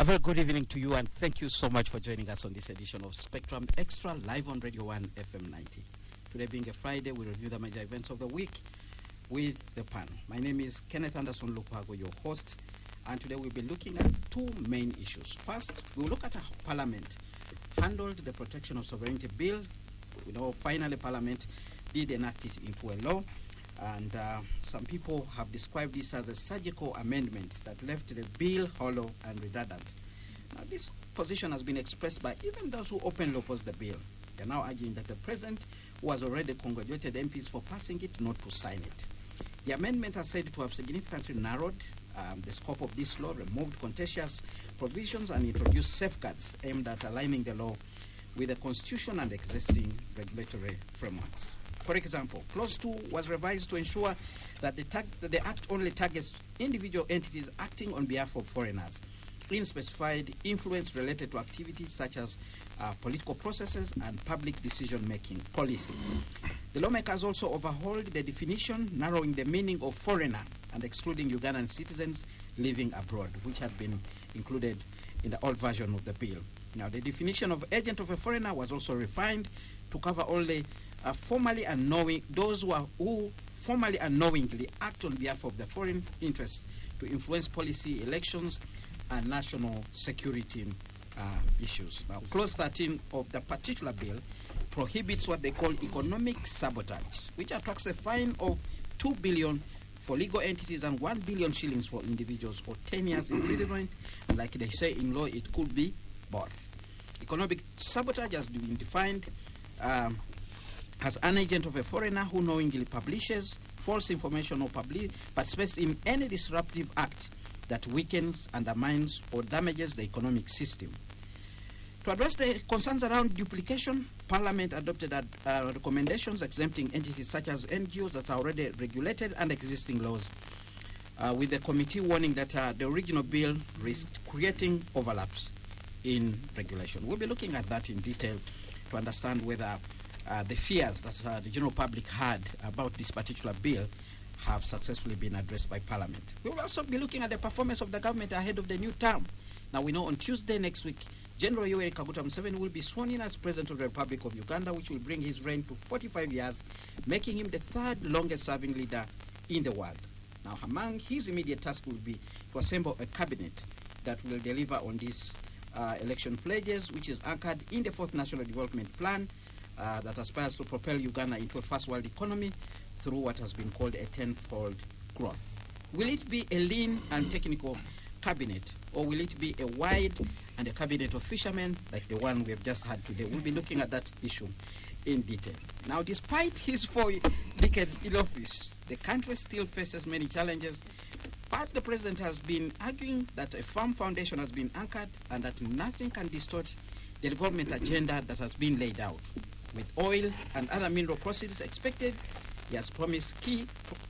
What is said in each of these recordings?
A very good evening to you, and thank you so much for joining us on this edition of Spectrum Extra, live on Radio 1 FM 90. Today being a Friday, we review the major events of the week with the panel. My name is Kenneth Anderson Lukwago, your host, and today we'll be looking at two main issues. First, we'll look at how Parliament handled the Protection of Sovereignty Bill. We know finally Parliament did enact it into a law, and some people have described this as a surgical amendment that left the bill hollow and redundant. Now, this position has been expressed by even those who openly oppose the bill. They are now arguing that the President, who has already congratulated MPs for passing it, not to sign it. The amendment has said to have significantly narrowed the scope of this law, removed contentious provisions, and introduced safeguards aimed at aligning the law with the Constitution and existing regulatory frameworks. For example, Clause 2 was revised to ensure that the Act only targets individual entities acting on behalf of foreigners in specified influence related to activities such as political processes and public decision-making policy. The lawmakers also overhauled the definition, narrowing the meaning of foreigner and excluding Ugandan citizens living abroad, which had been included in the old version of the bill. Now, the definition of agent of a foreigner was also refined to cover only those who formally and knowingly act on behalf of the foreign interests to influence policy, elections, and national security issues. Now, Clause 13 of the particular bill prohibits what they call economic sabotage, which attracts a fine of 2 billion for legal entities and 1 billion shillings for individuals for 10 years imprisonment. And like they say in law, it could be both. Economic sabotage has been defined as an agent of a foreigner who knowingly publishes false information or participates in any disruptive act that weakens, undermines, or damages the economic system. To address the concerns around duplication, Parliament adopted recommendations exempting entities such as NGOs that are already regulated under existing laws, with the committee warning that the original bill risked creating overlaps in regulation. We'll be looking at that in detail to understand whether the fears that the general public had about this particular bill have successfully been addressed by Parliament. We will also be looking at the performance of the government ahead of the new term. Now, we know on Tuesday next week, General Yoweri Kaguta Museveni will be sworn in as President of the Republic of Uganda, which will bring his reign to 45 years, making him the third longest-serving leader in the world. Now, among his immediate tasks will be to assemble a cabinet that will deliver on these election pledges, which is anchored in the 4th National Development Plan that aspires to propel Uganda into a first-world economy through what has been called a tenfold growth. Will it be a lean and technical cabinet, or will it be a wide and a cabinet of fishermen like the one we have just had today? We'll be looking at that issue in detail. Now, despite his 4 decades in office, the country still faces many challenges, but the President has been arguing that a firm foundation has been anchored and that nothing can distort the development agenda that has been laid out. With oil and other mineral proceeds expected, he has promised key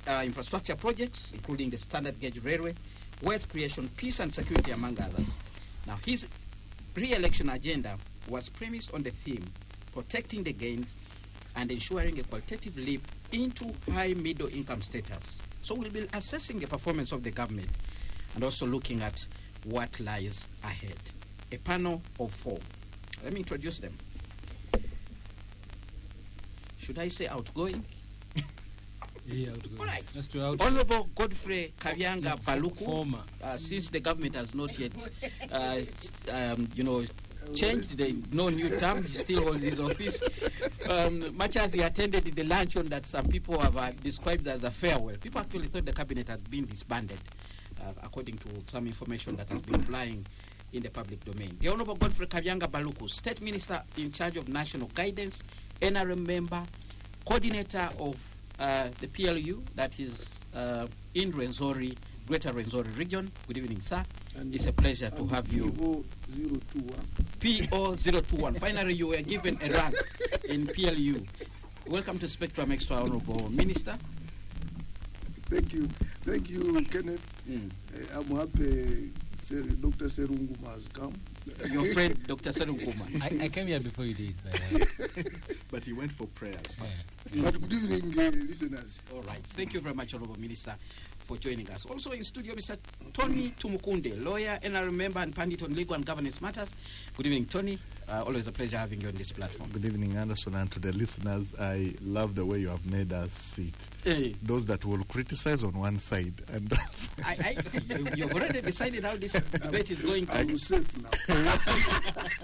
infrastructure projects, including the standard gauge railway, wealth creation, peace and security, among others. Now, his re-election agenda was premised on the theme, protecting the gains and ensuring a qualitative leap into high middle income status. So we'll be assessing the performance of the government and also looking at what lies ahead. A panel of 4. Let me introduce them. Should I say outgoing? Yeah, outgoing. All right. That's to Honorable Godfrey Kabbyanga Baluku, former. Since the government has not yet, changed no new term, he still holds his office. Much as he attended the luncheon that some people have described as a farewell, people actually thought the cabinet had been disbanded, according to some information that has been flying in the public domain. The Honorable Godfrey Kabbyanga Baluku, State Minister in charge of National Guidance, NRM member, coordinator of the PLU, that is in Rwenzori, Greater Rwenzori region. Good evening, sir. And it's a pleasure to have you. PO021. Finally, you were given a rank in PLU. Welcome to Spectrum Extra, Honorable Minister. Thank you, Kenneth. I'm happy Dr. Serenkuma has come. Your friend, Dr. Serenkuma. I came here before you did. But he went for prayers first. But good evening, listeners. All right. Thank you very much, Honorable Minister, for joining us. Also in studio, Mr. Tonny Tumukunde, lawyer, NRM member, and pundit on legal and governance matters. Good evening, Tony. Always a pleasure having you on this platform. Good evening, Anderson, and to the listeners. I love the way you have made us sit. Hey. Those that will criticize on one side, and you've already decided how this debate is going. I'm safe now.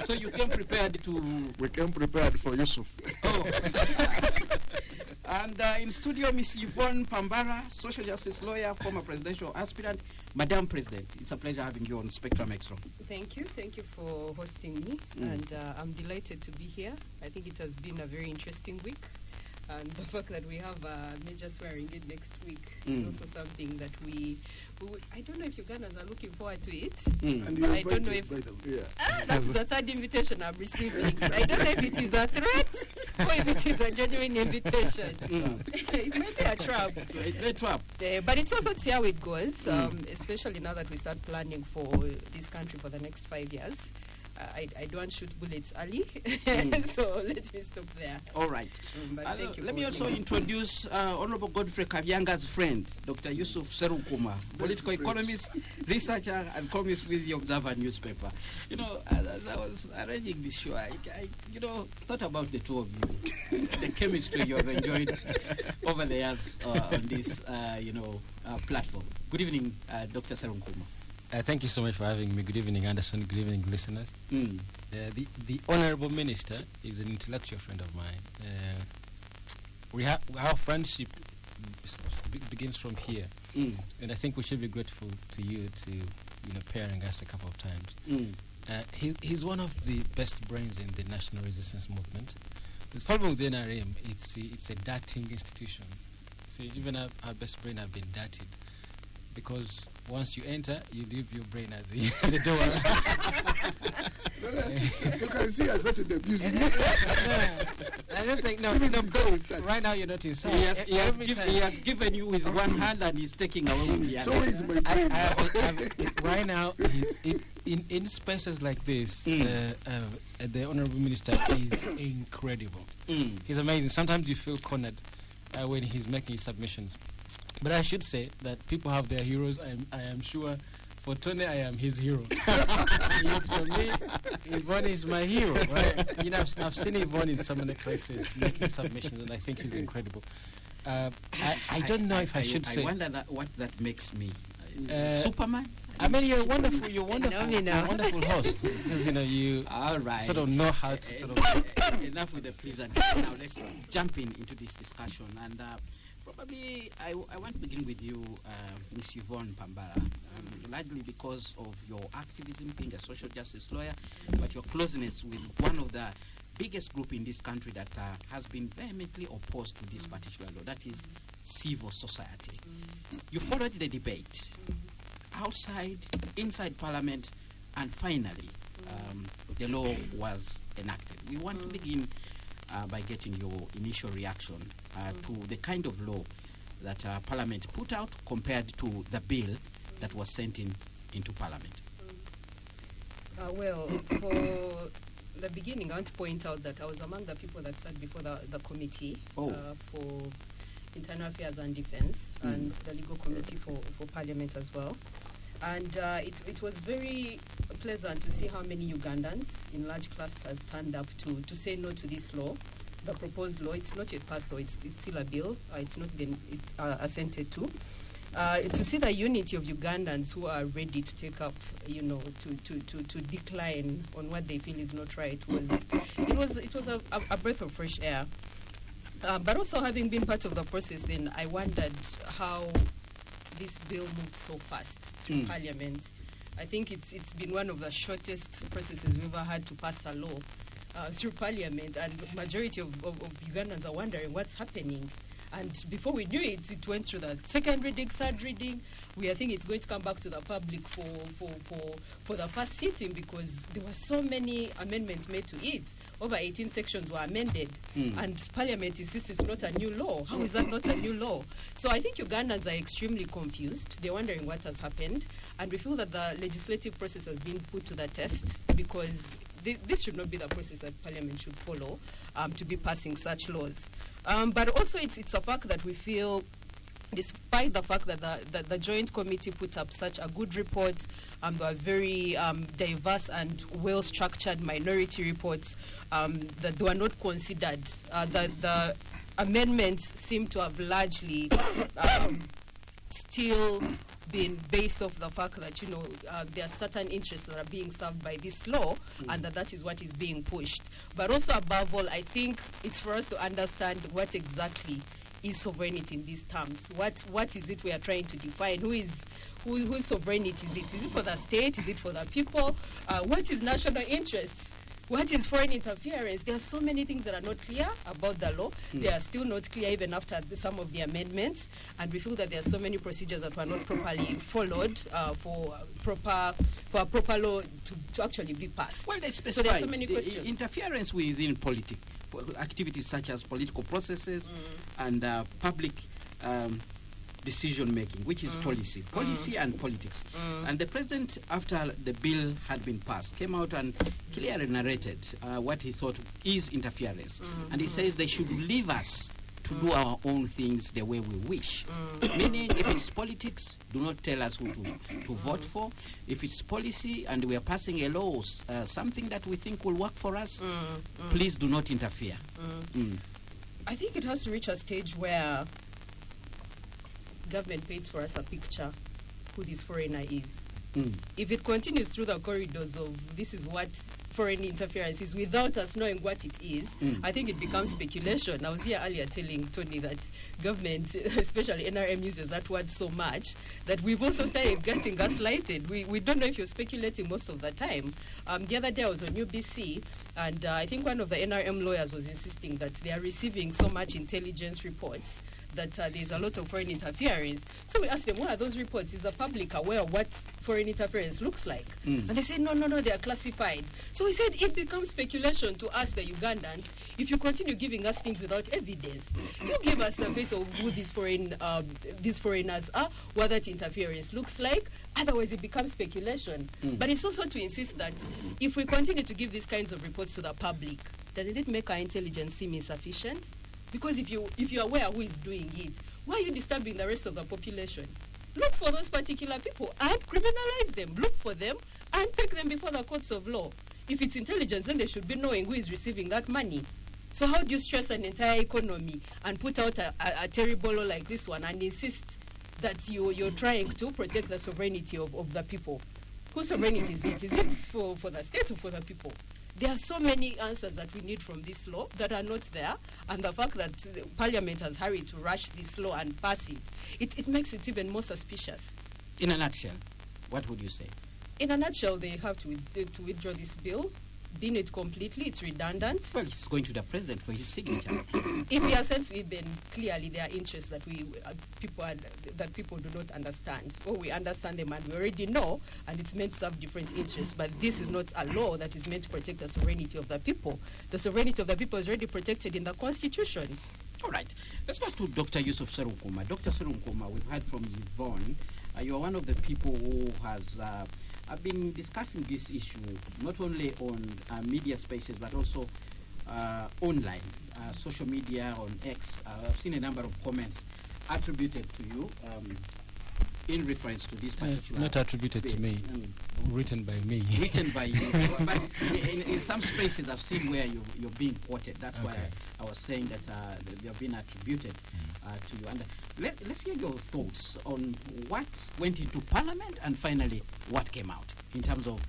So you came prepared to. we came prepared for Yusuf. Oh. And in studio, Miss Yvonne Mpambara, social justice lawyer, former presidential aspirant. Madam President, it's a pleasure having you on Spectrum Xtra. Thank you for hosting me, and I'm delighted to be here. I think it has been a very interesting week, and the fact that we have a major swearing-in next week is also something that we would, I don't know if Ugandans are looking forward to it. And But you're I don't know invited, if by the way. that's the third invitation I'm receiving. I don't know if it is a threat or if it is a genuine invitation. It might be a trap. A trap. But it's also to see how it goes, especially now that we start planning for this country for the next 5 years. I don't shoot bullets early, so let me stop there. All right. But thank you Let for me also hosting us. introduce Honorable Godfrey Kabyanga's friend, Dr. Yusuf Serenkuma, political economist, researcher, and columnist with the Observer newspaper. You know, as I was arranging this show, I thought about the two of you, the chemistry you have enjoyed over the years on this, platform. Good evening, Dr. Serenkuma. Thank you so much for having me. Good evening, Anderson. Good evening, listeners. The Honorable Minister is an intellectual friend of mine. Our friendship begins from here, and I think we should be grateful to you to pairing us a couple of times. He's one of the best brains in the national resistance movement. The problem with the NRM, it's a darting institution. See, even our best brain have been darted, because once you enter, you leave your brain at the door. You can see I started abusing. I'm just like, no, right now you're not inside. He has given you with one hand and he's taking away with the other. So is my brain. Right now, in spaces like this, the Honorable Minister is incredible. He's amazing. Sometimes you feel cornered when he's making his submissions. But I should say that people have their heroes. I am sure for Tony, I am his hero. For me, Yvonne is my hero, right? You know, I've seen Yvonne in so many places making submissions, and I think he's incredible. I don't know if I should say. I wonder what that makes me. Superman? I mean, you're a wonderful host. Because, you All right. sort of know how to sort of... Enough with the pleasant. Now let's jump into this discussion. And probably I want to begin with you, Miss Yvonne Mpambara, largely because of your activism, being a social justice lawyer, but your closeness with one of the biggest group in this country that has been vehemently opposed to this particular law, that is civil society. You followed the debate outside, inside Parliament, and finally the law was enacted. We want to begin by getting your initial reaction to the kind of law that Parliament put out compared to the bill that was sent into Parliament. Well, for the beginning, I want to point out that I was among the people that sat before the committee for Internal Affairs and Defense and the Legal Committee for Parliament as well. And it was very pleasant to see how many Ugandans in large clusters turned up to say no to this law, the proposed law. It's not yet passed, so it's still a bill. It's not been assented to. To see the unity of Ugandans who are ready to take up, to decline on what they feel is not right it was a breath of fresh air. But also, having been part of the process, then I wondered how this bill moved so fast through Parliament. I think it's been one of the shortest processes we've ever had to pass a law through Parliament, and the majority of Ugandans are wondering what's happening. And before we knew it, it went through the second reading, third reading. I think it's going to come back to the public for the first sitting, because there were so many amendments made to it. Over 18 sections were amended, and Parliament insists it's not a new law. How is that not a new law? So I think Ugandans are extremely confused. They're wondering what has happened, and we feel that the legislative process has been put to the test, because this should not be the process that Parliament should follow to be passing such laws. But also it's a fact that we feel despite the fact that the Joint Committee put up such a good report, there were very diverse and well-structured minority reports that they were not considered. The amendments seem to have largely still been based off the fact that, there are certain interests that are being served by this law, and that is what is being pushed. But also, above all, I think it's for us to understand what exactly is sovereignty in these terms. What is it we are trying to define? Whose sovereignty is it? Is it for the state? Is it for the people? What is national interests? What is foreign interference? There are so many things that are not clear about the law. They are still not clear even after some of the amendments, and we feel that there are so many procedures that were not properly followed for a proper law to actually be passed. Well, they specified so there are so many questions. Interference within politics, activities such as political processes and public decision making, which is policy and politics. And the president, after the bill had been passed, came out and clearly narrated what he thought is interference. And he says they should leave us to do our own things the way we wish. Meaning, if it's politics, do not tell us who to vote for. If it's policy and we are passing a law, something that we think will work for us, please do not interfere. I think it has to reach a stage where government paints for us a picture who this foreigner is. If it continues through the corridors of this is what foreign interference is without us knowing what it is, I think it becomes speculation. I was here earlier telling Tonny that government, especially NRM, uses that word so much that we've also started getting gaslighted. We don't know if you're speculating most of the time. The other day I was on UBC, and I think one of the NRM lawyers was insisting that they are receiving so much intelligence reports that there's a lot of foreign interference. So we asked them, what are those reports? Is the public aware of what foreign interference looks like? And they said, no, they are classified. So we said it becomes speculation to ask the Ugandans, if you continue giving us things without evidence, you give us the face of who these foreigners are, what that interference looks like. Otherwise, it becomes speculation. But it's also to insist that if we continue to give these kinds of reports to the public, doesn't it make our intelligence seem insufficient? Because if you're aware who is doing it, why are you disturbing the rest of the population? Look for those particular people and criminalize them. Look for them and take them before the courts of law. If it's intelligence, then they should be knowing who is receiving that money. So how do you stress an entire economy and put out a terrible law like this one and insist that you're trying to protect the sovereignty of the people? Whose sovereignty is it? Is it for the state or for the people? There are so many answers that we need from this law that are not there, and the fact that the Parliament has hurried to rush this law and pass it makes it even more suspicious. In a nutshell, what would you say? In a nutshell, they have to withdraw this bill, bin it completely. It's redundant. Well, it's going to the president for his signature. If we are sent to it, then clearly there are interests that people do not understand, or we understand them and we already know, and it's meant to serve different interests. But this is not a law that is meant to protect the sovereignty of the people. The sovereignty of the people is already protected in the Constitution. All right. Let's go to Dr. Yusuf Serenkuma. Dr. Serenkuma, we've heard from Yvonne. You are one of the people who has I've been discussing this issue not only on media spaces but also online, social media, on X. I've seen a number of comments attributed to you in reference to this particular... Not attributed to me, written by me. Written by you. But in some spaces I've seen where you're being quoted. That's why I was saying that you're being attributed to you. And let's hear your thoughts on what went into Parliament and finally what came out in terms of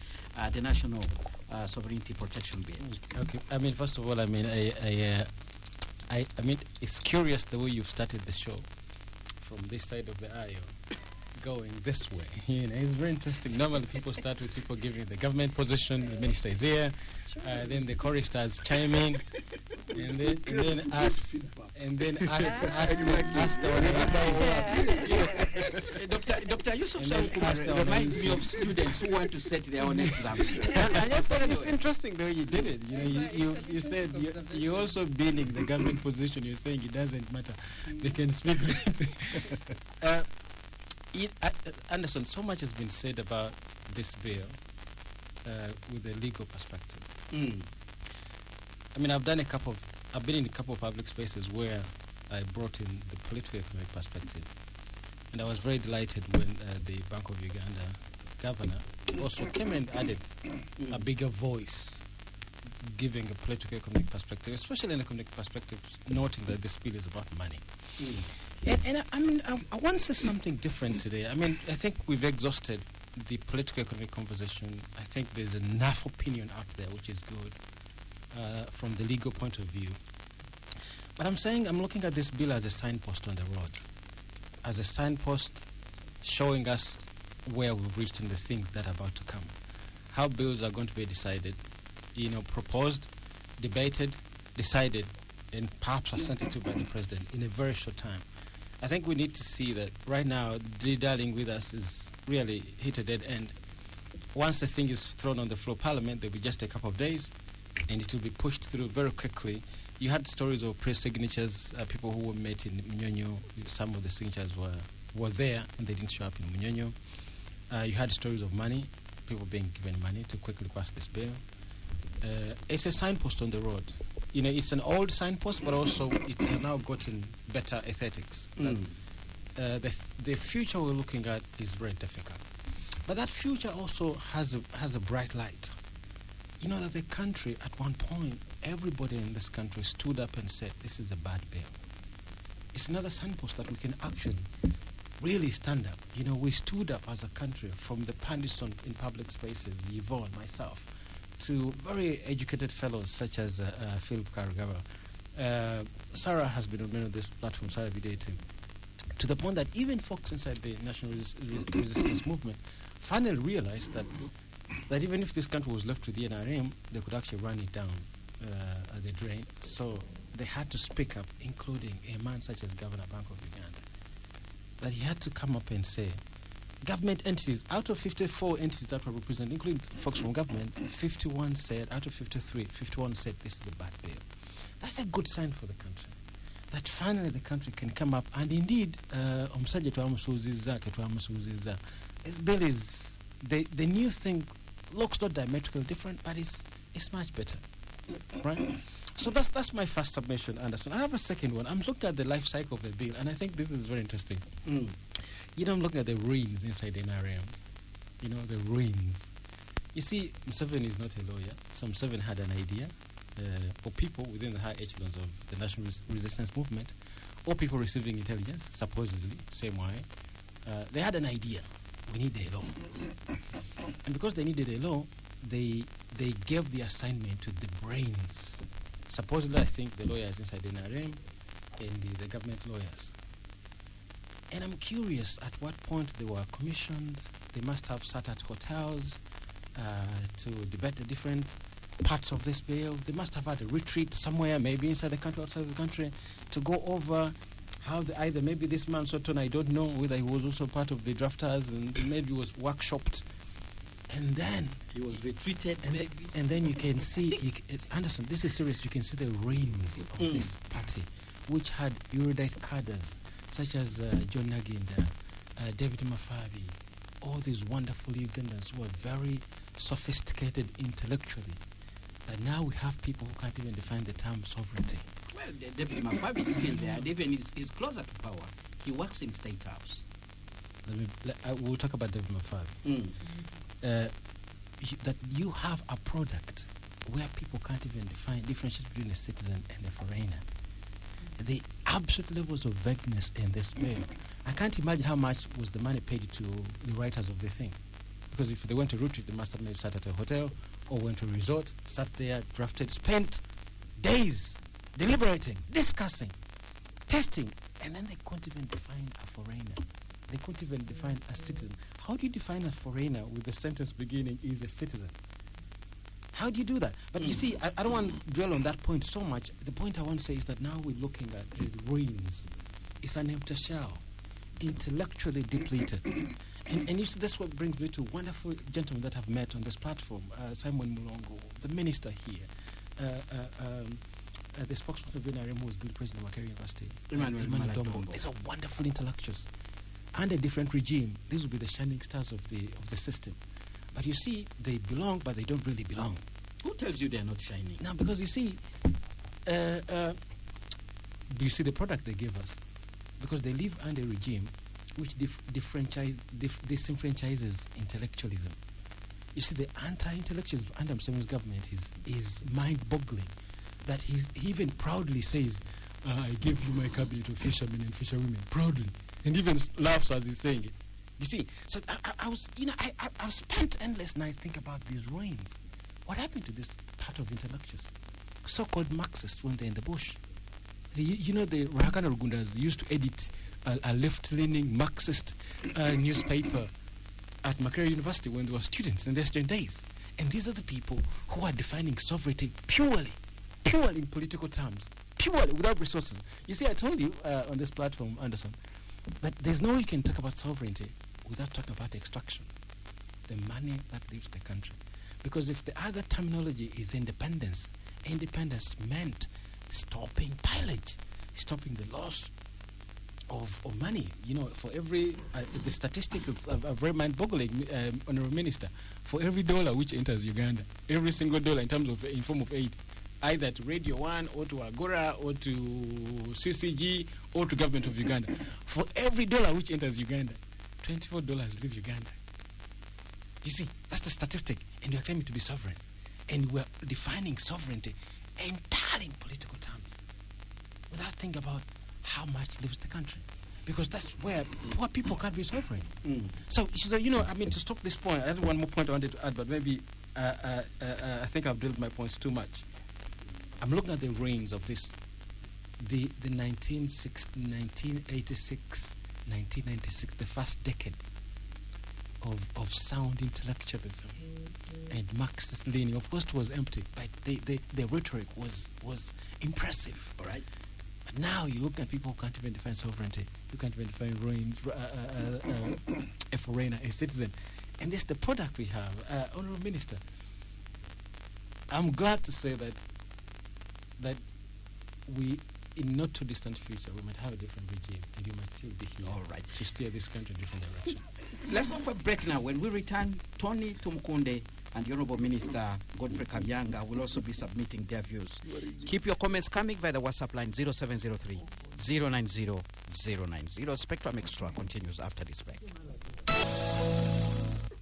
the National Sovereignty Protection Bill. Okay. I mean, first of all, I mean, I mean, it's curious the way you've started the show from this side of the aisle going this way. You know, it's very interesting. Normally people start with people giving the government position, the minister is here, then the choristers chime in, and then ask Dr. Yusuf reminds me of students who want to set their own exams. I just thought it's interesting the way you did it. You know, you said you also being the government position. You're saying it doesn't matter. They can speak. Anderson, so much has been said about this bill with a legal perspective. I mean, I've been in a couple of public spaces where I brought in the political economic perspective And I was very delighted when the Bank of Uganda governor also came and added a bigger voice, giving a political economic perspective, especially an economic perspective, noting that this bill is about money. And I want to say something different today. I mean, I think we've exhausted the political economic conversation. I think there's enough opinion out there, which is good from the legal point of view. But I'm looking at this bill as a signpost on the road, as a signpost showing us where we've reached in the things that are about to come, how bills are going to be decided, proposed, debated, decided, and perhaps assented to by the president in a very short time. I think we need to see that right now, dilly-dallying with us is really hit a dead end. Once the thing is thrown on the floor of Parliament, there'll be just a couple of days, and it will be pushed through very quickly. You had stories of pre-signatures, people who were met in Munyonyo. Some of the signatures were there, and they didn't show up in Munyonyo. You had stories of money, people being given money to quickly pass this bill. It's a signpost on the road. It's an old signpost, but also it has now gotten better aesthetics. The future we're looking at is very difficult. But that future also has a bright light. That the country, at one point, everybody in this country stood up and said, this is a bad bill. It's another signpost that we can actually really stand up. We stood up as a country, from the pundits in public spaces, Yvonne, myself, to very educated fellows such as Philip Karagawa. Sarah has been on many of this platform, Sarah Bidete, to the point that even folks inside the national resistance movement finally realized that even if this country was left with the NRM, they could actually run it down the drain. So they had to speak up, including a man such as Governor Bank of Uganda, that he had to come up and say, government entities, out of 54 entities that were represented, including folks from government, 51 said, out of 53, 51 said this is the bad bill. That's a good sign for the country, that finally the country can come up, and indeed, this bill is, the new thing looks not diametrically different, but it's much better, right? So that's my first submission, Anderson. I have a second one. I'm looking at the life cycle of the bill, and I think this is very interesting. I'm looking at the ruins inside the NRM. The ruins. You see, Museveni is not a lawyer, so Museveni had an idea, or people within the high echelons of the national resistance movement, or people receiving intelligence, supposedly, same way, they had an idea. We need a law. And because they needed a law, they gave the assignment to the brains. Supposedly, I think the lawyers inside the NRM and the government lawyers. And I'm curious at what point they were commissioned. They must have sat at hotels to debate the different parts of this bill. They must have had a retreat somewhere, maybe inside the country, outside the country, to go over how either maybe this man, Tonny, I don't know whether he was also part of the drafters and maybe was workshopped. And then he was retreated, and then you can see, Anderson, this is serious, you can see the reins of this party, which had erudite cadres, such as John Naginda, David Mafabi, all these wonderful Ugandans who are very sophisticated intellectually. But now we have people who can't even define the term sovereignty. Well, David Mafabi is still there. David is closer to power. He works in State House. We'll talk about David Mafabi. That you have a product where people can't even differentiate between a citizen and a foreigner. The absolute levels of vagueness in this bill. I can't imagine how much was the money paid to the writers of the thing. Because if they went to retreat, they must have maybe sat at a hotel or went to a resort, sat there, drafted, spent days deliberating, discussing, testing, and then they couldn't even define a foreigner. They couldn't even define a citizen. How do you define a foreigner with the sentence beginning, is a citizen? How do you do that? But you see, I don't want to dwell on that point so much. The point I want to say is that now we're looking at the ruins. It's an empty shell, intellectually depleted. And you see, that's what brings me to wonderful gentlemen that I've met on this platform. Simon Mulongo, the minister here, the spokesman of NRM, who was good president of Makerere University, Emmanuel Dombo. These are wonderful intellectuals. Under a different regime, these will be the shining stars of the system. But you see, they belong, but they don't really belong. Who tells you they're not shining? Now, because you see, do you see the product they give us? Because they live under a regime which disenfranchises intellectualism. You see, the anti-intellectualism under Museveni's government is mind-boggling. That he even proudly says, I give you my cabinet of fishermen and fisherwomen, proudly, and even laughs as he's saying it. You see, so I spent endless nights thinking about these ruins. What happened to this part of intellectuals? So-called Marxists when they're in the bush. You know, the Rahakana Rugundas used to edit a left-leaning Marxist newspaper at Makerere University when they were students in their student days. And these are the people who are defining sovereignty purely in political terms, purely without resources. You see, I told you on this platform, Anderson, that there's no way you can talk about sovereignty without talking about extraction, the money that leaves the country. Because if the other terminology is independence meant stopping pillage, stopping the loss of money. You know, for every, the statistics are very mind-boggling, Honorable Minister. For every dollar which enters Uganda, every single dollar in terms of, in form of aid, either to Radio 1 or to Agora or to CCG or to Government of Uganda, for every dollar which enters Uganda, $24 leave Uganda. You see, that's the statistic, and we are claiming to be sovereign. And we're defining sovereignty entirely in political terms, without thinking about how much leaves the country. Because that's where poor people can't be sovereign. So, you know, I mean, to stop this point, I had one more point I wanted to add, but maybe I think I've drilled my points too much. I'm looking at the reigns of this, the 1986, 1996, the first decade of sound intellectualism and Marxist leaning. Of course, it was empty, but the rhetoric was impressive. All right. But now you look at people who can't even define sovereignty. You can't even define ruins, a foreigner, a citizen, and this is the product we have. Honourable Minister, I'm glad to say that we, in not too distant future, we might have a different regime, and you might still be here. All right. To steer this country in a different direction. Let's go for a break now. When we return, Tonny, Tumukunde, and the Honorable Minister Godfrey Kabbyanga will also be submitting their views. Keep your comments coming via the WhatsApp line 0703 090 090. Spectrum Xtra continues after this break.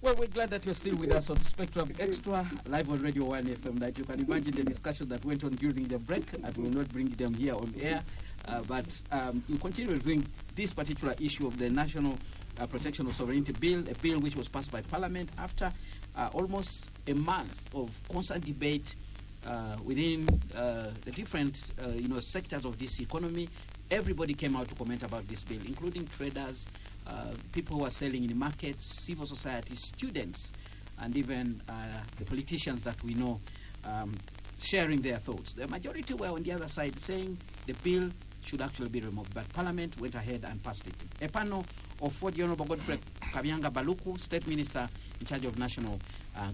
Well, we're glad that you're still with us on Spectrum Extra, live on Radio 1 FM. That you can imagine the discussion that went on during the break, and we will not bring them here on air. But we continue reviewing this particular issue of the National Protection of Sovereignty Bill, a bill which was passed by Parliament after almost a month of constant debate within the different sectors of this economy. Everybody came out to comment about this bill, including traders, people who are selling in the markets, civil society, students, and even the politicians that we know sharing their thoughts. The majority were on the other side saying the bill should actually be removed, but Parliament went ahead and passed it. A panel of 4 the Honorable Godfrey Kabbyanga Baluku, State Minister in charge of National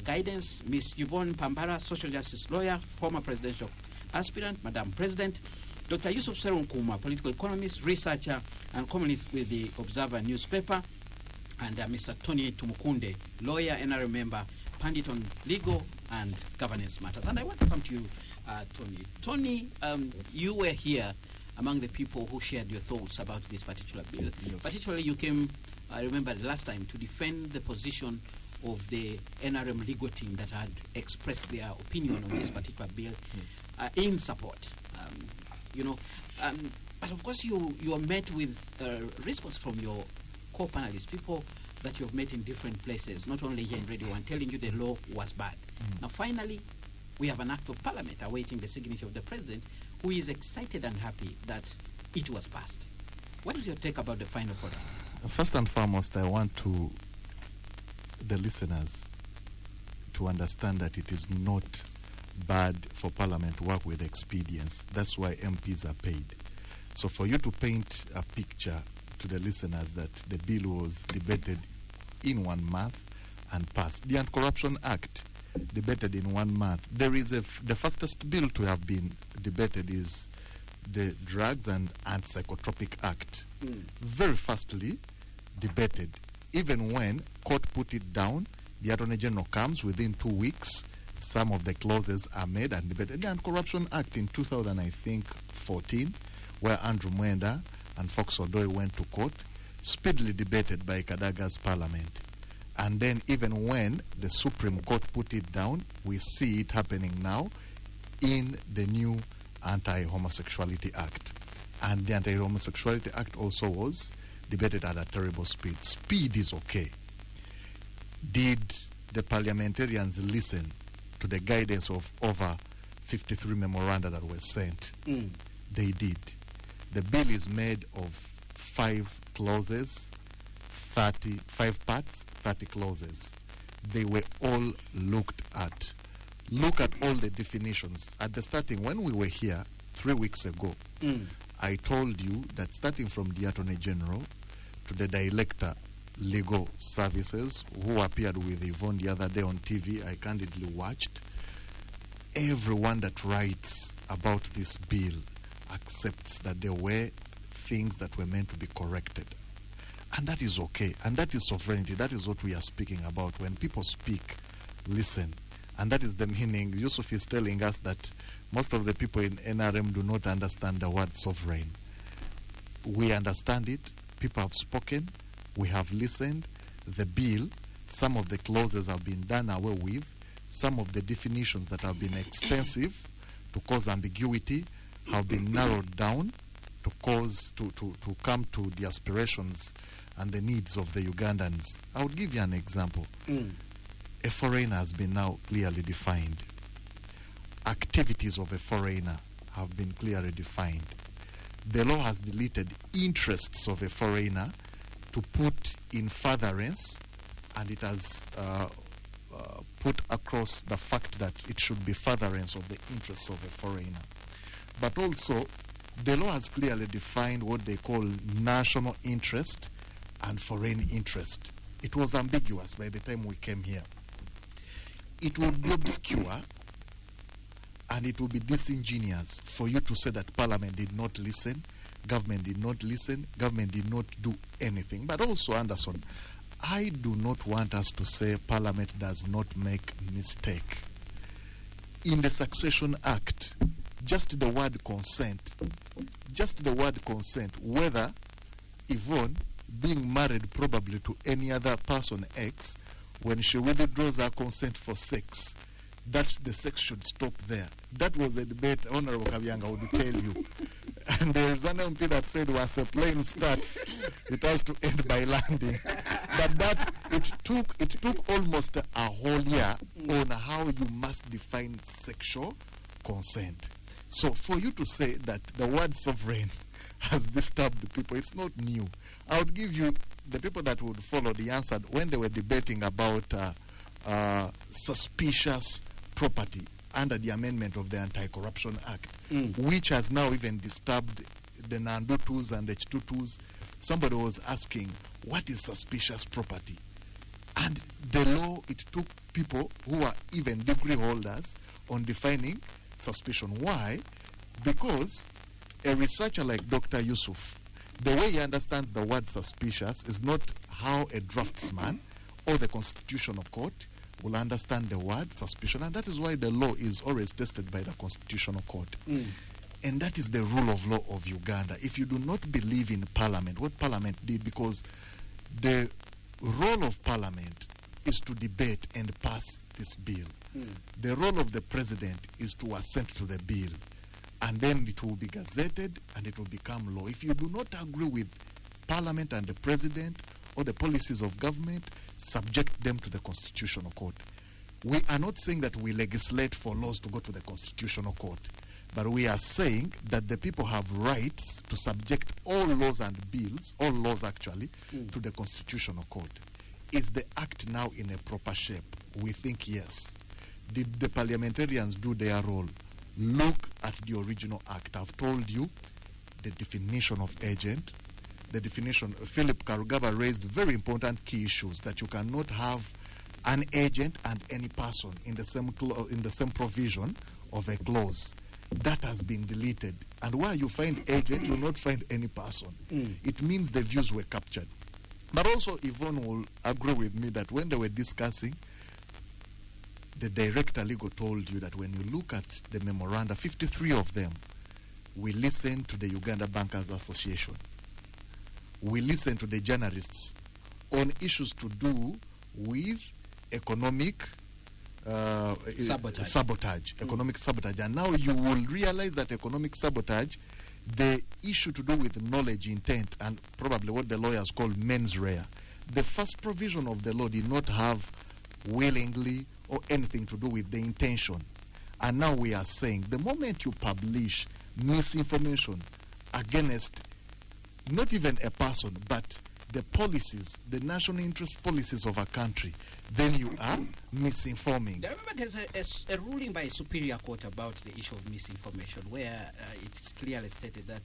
Guidance, Ms. Yvonne Mpambara, Social Justice Lawyer, former presidential aspirant, Madam President, Dr. Yusuf Serenkuma, political economist, researcher, and columnist with the Observer newspaper, and Mr. Tonny Tumukunde, lawyer, NRA member, pundit on legal and governance matters. And I want to come to you, Tonny. Tonny, you were here among the people who shared your thoughts about this particular bill. Yes. Particularly, you came, I remember the last time, to defend the position of the NRM legal team that had expressed their opinion on this particular bill in support. But of course, you are met with response from your co-panelists, people that you've met in different places, not only here in Radio 1, telling you the law was bad. Now, finally, we have an act of Parliament awaiting the signature of the President, who is excited and happy that it was passed. What is your take about the final product? First and foremost, I want the listeners to understand that it is not bad for Parliament to work with expedience. That's why MPs are paid. So for you to paint a picture to the listeners that the bill was debated in 1 month and passed. The Anti-Corruption Act, debated in 1 month. There is the fastest bill to have been debated is the Drugs and Psychotropic Act. Very fastly debated. Even when court put it down, the Attorney General comes within 2 weeks. Some of the clauses are made and debated. The Anti-Corruption Act in 2014, where Andrew Mwenda and Fox Odoy went to court, speedily debated by Kadaga's parliament. And then even when the Supreme Court put it down, we see it happening now in the new Anti-Homosexuality Act. And the Anti-Homosexuality Act also was debated at a terrible speed. Speed is okay. Did the parliamentarians listen to the guidance of over 53 memoranda that were sent? They did. The bill is made of 5 clauses, 5 parts, 30 clauses. They were all looked at. Look at all the definitions. At the starting, when we were here 3 weeks ago, I told you that starting from the Attorney General to the Director Legal Services, who appeared with Yvonne the other day on TV, I candidly watched, everyone that writes about this bill accepts that there were things that were meant to be corrected. And that is okay. And that is sovereignty. That is what we are speaking about. When people speak, listen. And that is the meaning. Yusuf is telling us that most of the people in NRM do not understand the word sovereign. We understand it. People have spoken. We have listened. The bill, some of the clauses have been done away with. Some of the definitions that have been extensive to cause ambiguity have been narrowed down to come to the aspirations and the needs of the Ugandans. I would give you an example. A foreigner has been now clearly defined. Activities of a foreigner have been clearly defined. The law has deleted interests of a foreigner to put in furtherance, and it has put across the fact that it should be furtherance of the interests of a foreigner. But also, the law has clearly defined what they call national interest and foreign interest. It was ambiguous by the time we came here. It will be obscure and it will be disingenuous for you to say that Parliament did not listen, government did not listen, government did not do anything. But also, Anderson, I do not want us to say Parliament does not make mistake. In the Succession Act, just the word consent, whether Yvonne being married probably to any other person X, when she withdraws her consent for sex, that the sex should stop there. That was a debate Honorable Kabbyanga would tell you. And there's an MP that said once a plane starts, it has to end by landing. But that it took almost a whole year on how you must define sexual consent. So for you to say that the word sovereign has disturbed people, it's not new. I would give you the people that would follow the answer when they were debating about suspicious property under the amendment of the Anti-Corruption Act, which has now even disturbed the Nando 2s and H2 2s. Somebody was asking, what is suspicious property? And the law, it took people who are even degree holders on defining suspicion. Why? Because a researcher like Dr. Yusuf, the way he understands the word suspicious is not how a draftsman or the Constitutional Court will understand the word suspicion, and that is why the law is always tested by the Constitutional Court. And that is the rule of law of Uganda. If you do not believe in Parliament, what Parliament did, because the role of Parliament is to debate and pass this bill. The role of the President is to assent to the bill, and then it will be gazetted and it will become law. If you do not agree with Parliament and the President or the policies of government, subject them to the Constitutional Court. We are not saying that we legislate for laws to go to the Constitutional Court, but we are saying that the people have rights to subject all laws and bills, all laws actually, to the Constitutional Court. Is the act now in a proper shape? We think yes. Did the parliamentarians do their role? Look at the original act. I've told you the definition of agent, the definition. Philip Karugaba raised very important key issues, that you cannot have an agent and any person in the same provision of a clause. That has been deleted. And where you find agent, you will not find any person. It means the views were captured. But also, Yvonne will agree with me that when they were discussing, the director legal told you that when you look at the memoranda, 53 of them, we listened to the Uganda Bankers Association. we listen to the journalists on issues to do with economic Sabotage. economic sabotage. And now you will realize that economic sabotage, the issue to do with knowledge, intent, and probably what the lawyers call mens rea. The first provision of the law did not have willingly or anything to do with the intention. And now we are saying the moment you publish misinformation against not even a person, but the policies, the national interest policies of a country, then you are misinforming. I remember there's a ruling by a superior court about the issue of misinformation where it is clearly stated that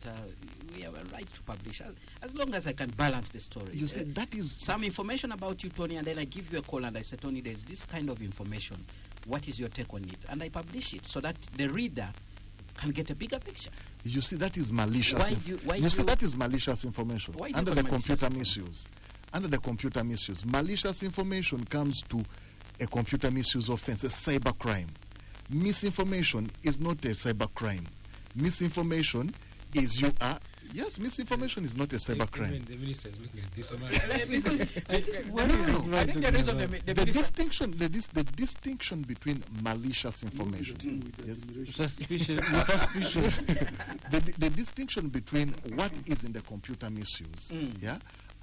we have a right to publish as long as I can balance the story. You said that is some information about you, Tony, and then I give you a call and I say, Tony, there's this kind of information. What is your take on it? And I publish it so that the reader can get a bigger picture. You see, that is malicious. That is malicious information under the computer misuse. Under the computer misuse, malicious information comes to a computer misuse offense, a cyber crime. Misinformation is not a cyber crime. Misinformation is misinformation is not a cyber crime. The minister is looking at this. The distinction between malicious information, the distinction between what is in the computer misuse,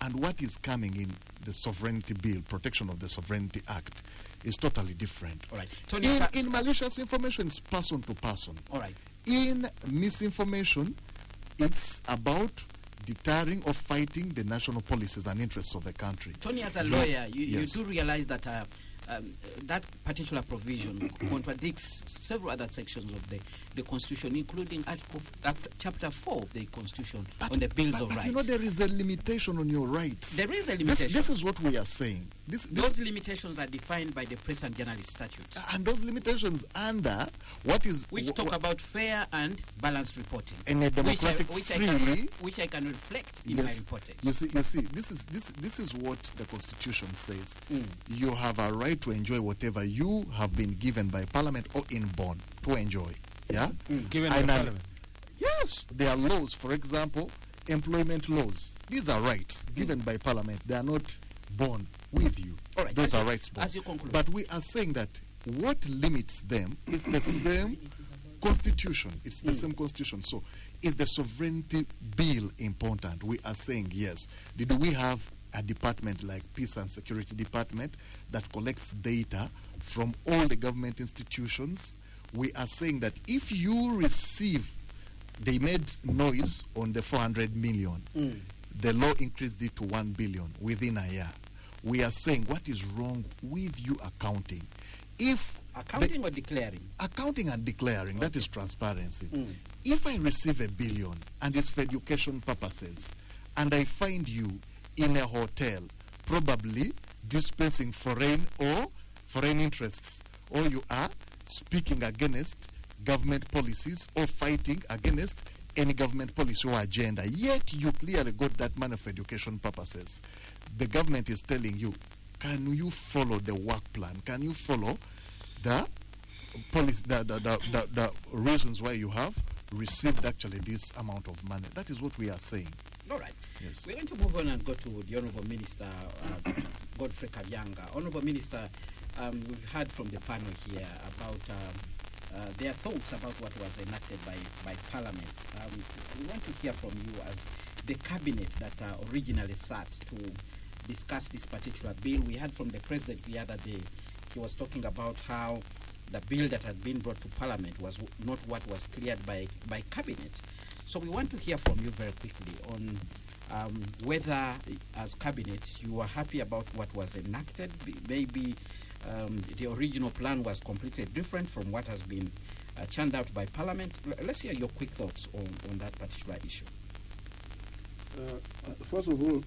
and what is coming in the Sovereignty Bill, Protection of the Sovereignty Act, is totally different. All right. Tony, in malicious information, it's person to person. All right. In misinformation, it's about deterring or fighting the national policies and interests of the country. Tony, as a lawyer, you do realize that that particular provision contradicts several other sections of the Constitution, including Chapter 4 of the Constitution on the Bills of Rights. You know, there is a limitation on your rights. There is a limitation. This is what we are saying. Those limitations are defined by the Press and Journalist Statute. And those limitations under which talk about fair and balanced reporting. And a democratic which I can reflect in my reporting. You see, this is what the Constitution says. You have a right to enjoy whatever you have been given by Parliament or inborn to enjoy. Yeah? Given by Parliament. Yes, there are laws, for example, employment laws. These are rights given by Parliament. They are not born with you. All right. Those are rights born. As you conclude. But we are saying that what limits them is the same Constitution. It's the same Constitution. So is the Sovereignty Bill important? We are saying yes. Did we have a department like Peace and Security Department that collects data from all the government institutions? We are saying that if you receive, they made noise on the 400 million. The law increased it to 1 billion within a year. We are saying what is wrong with you accounting? If accounting or declaring? Accounting and declaring, that is transparency. If I receive $1 billion and it's for education purposes, and I find you in a hotel, probably dispensing foreign interests, or you are speaking against government policies or fighting against any government policy or agenda, yet you clearly got that money for education purposes. The government is telling you, can you follow the work plan? Can you follow the policy, the reasons why you have received actually this amount of money? That is what we are saying. All right. Yes. We're going to move on and go to the Honorable Minister, Godfrey Kabbyanga. Honorable Minister, we've heard from the panel here about their thoughts about what was enacted by Parliament. We want to hear from you as the cabinet that originally sat to discuss this particular bill. We heard from the President the other day. He was talking about how the bill that had been brought to Parliament was not what was cleared by Cabinet. So we want to hear from you very quickly on whether, as Cabinet, you are happy about what was enacted. Maybe the original plan was completely different from what has been churned out by Parliament. Let's hear your quick thoughts on that particular issue. First of all,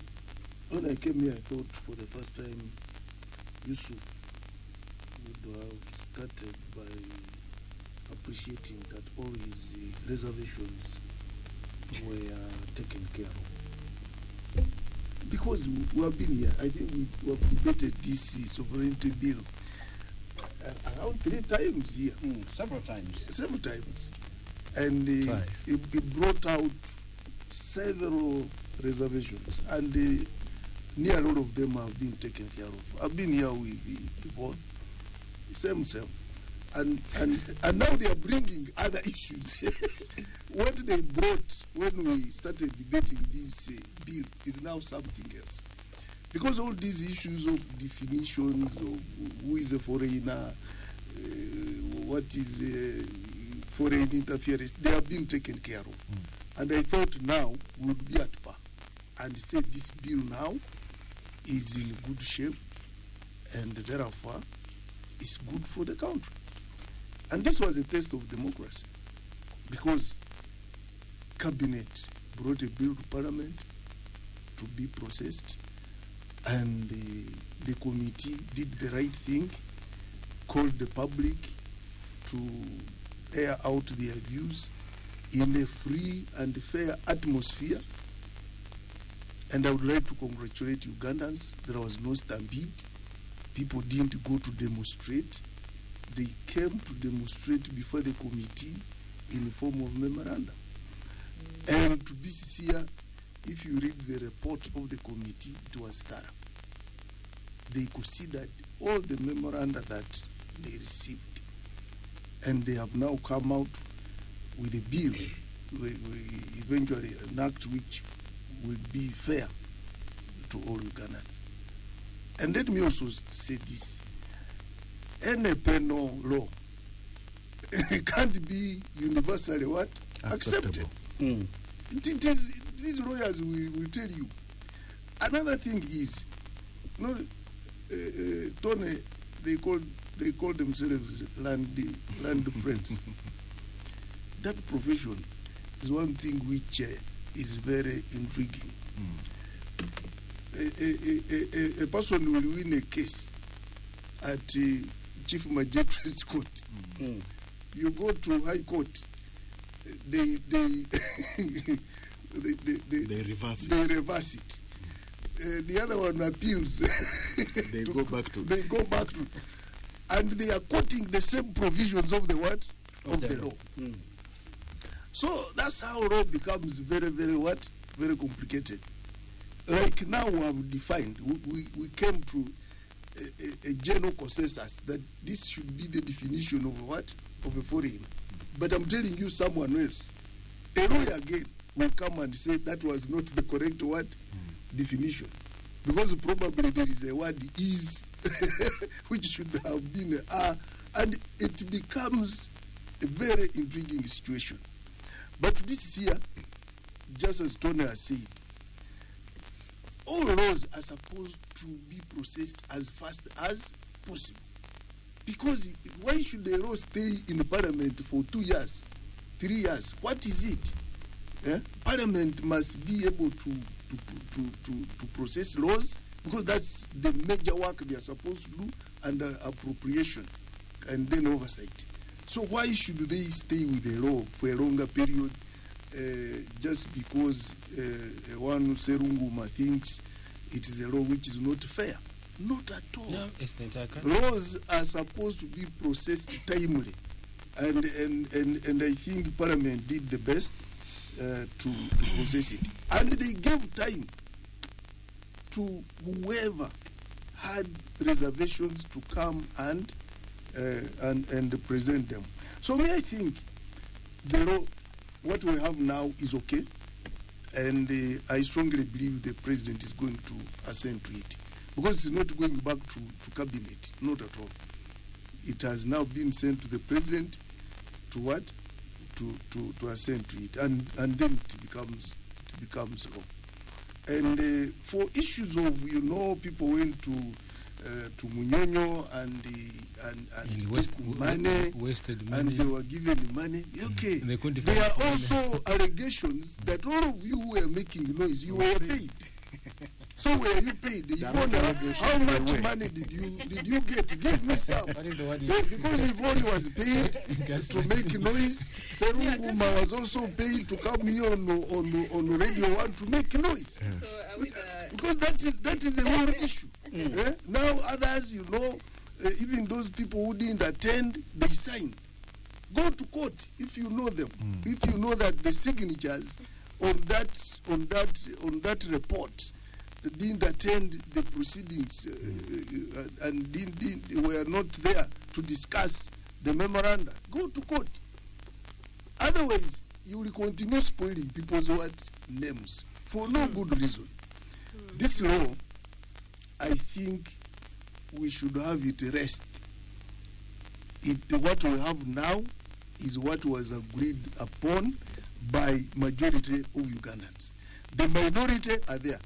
when I came here, I thought for the first time Yusuf would have started by appreciating that all his reservations were taken care of. Because we have been here, I think we have debated this sovereignty bill around 3 times here. Several times. Several times. And it brought out several reservations, and near all of them have been taken care of. I've been here with Yvonne, same, and now they are bringing other issues. What they brought when we started debating this bill is now something else, because all these issues of definitions of who is a foreigner, what is foreign interference, they have been taken care of. And I thought now we would be at par and say this bill now is in good shape and therefore is good for the country. And this was a test of democracy, because Cabinet brought a bill to Parliament to be processed, and the committee did the right thing, called the public to air out their views in a free and fair atmosphere. And I would like to congratulate Ugandans. There was no stampede. People didn't go to demonstrate. They came to demonstrate before the committee in the form of memorandum. And to be sincere, if you read the report of the committee, it was thorough. They considered all the memoranda that they received, and they have now come out with a bill, eventually an act which will be fair to all Ugandans. And let me also say this: any penal law can't be universally what? Accepted. It is, these lawyers will tell you. Another thing is, you know, Tonny, they call themselves land friends. That profession is one thing which is very intriguing. A person will win a case at Chief Magistrate's Court. You go to High Court, they reverse it. The other one appeals. They go back to. And they are quoting the same provisions of the what? Of the law. So that's how law becomes very, very what? Very complicated. Like now we have defined, we came to a general consensus that this should be the definition of what? Of a foreign. But I'm telling you, someone else, a lawyer again, will come and say that was not the correct word definition, because probably there is a word is which should have been and it becomes a very intriguing situation. But this year, just as Tonny has said, all laws are supposed to be processed as fast as possible, because why should the law stay in the Parliament for 2 years, 3 years? What is it? Parliament must be able to process laws, because that's the major work they are supposed to do under appropriation and then oversight. So why should they stay with the law for a longer period just because one Serenkuma thinks it is a law which is not fair? Not at all. No, it's the entire country. Laws are supposed to be processed timely, and I think Parliament did the best to process it, and they gave time to whoever had reservations to come and present them. So I think the law, what we have now, is okay, and I strongly believe the president is going to assent to it, because it's not going back to cabinet, not at all. It has now been sent to the president to what? To assent to it, and then it becomes law. And for issues of, people went to Munyonyo and wasted money, and they were given money. Okay, there are also allegations that all of you who were making noise, you were paid. So were you paid? Yvonne, how much money did you get? Give me some. Because Yvonne was paid to make noise. Serenkuma was also paid to come here on Radio 1 to make noise. So because that is the whole issue. Now others, even those people who didn't attend, they signed. Go to court if you know them. If you know that the signatures on that report didn't attend the proceedings and were not there to discuss the memoranda, go to court. Otherwise, you will continue spoiling people's names for no good reason. This law, I think we should have it rest. What we have now is what was agreed upon by majority of Ugandans. The minority are there.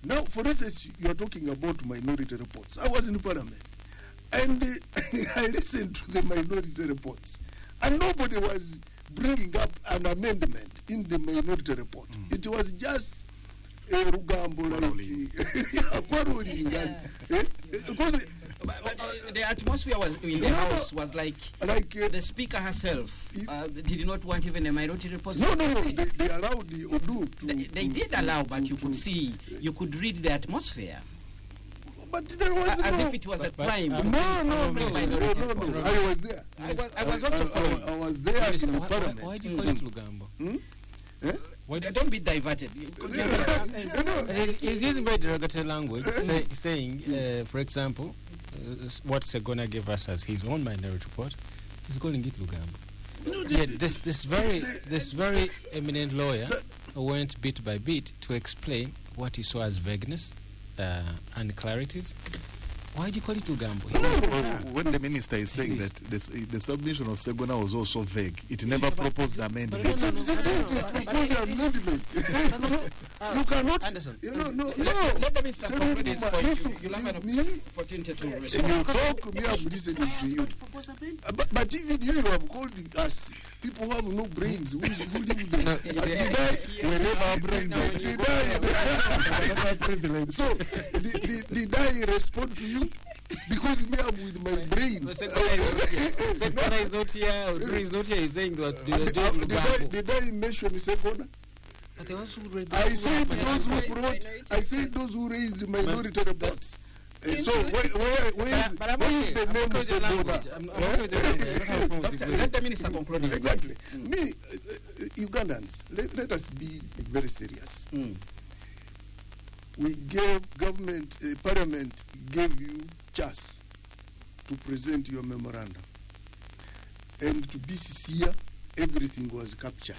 Now, for instance, you are talking about minority reports. I was in Parliament, and I listened to the minority reports, and nobody was bringing up an amendment in the minority report. It was just Rugambo, because the atmosphere was in the house was like the speaker herself did not want even a minority report. No, they allowed the Odu to... They did allow, but you could see, you could read the atmosphere. But there was as if it was a crime. No. I was there. I was also following. I was there in the Parliament. Why do you call it Lugambo? Don't be diverted. He's using very derogatory language, saying, for example, what Segona gave us as his own minority report. He's calling it Lugambo. Yet this very eminent lawyer went bit by bit to explain what he saw as vagueness and clarities. Why do you call it Lugambo? When the minister is saying that the submission of Segona was also vague, it never proposed the amendment. It's proposed amendment. You cannot. Anderson. Let the minister conclude his point. You'll have an opportunity to respond. You talk, me, I'm listening to you. But even you have called us people who have no brains. Who live So, did I respond to you? Because me, I'm with my brain. Segona is not here. Oduri is not here. He's saying that did I mention Segona? I said those who raised the minority reports. So where is the name of Segona? Let the minister conclude. Exactly. Me, Ugandans, let us be very serious. We gave government, parliament gave you chance to present your memorandum. And to be sincere, everything was captured.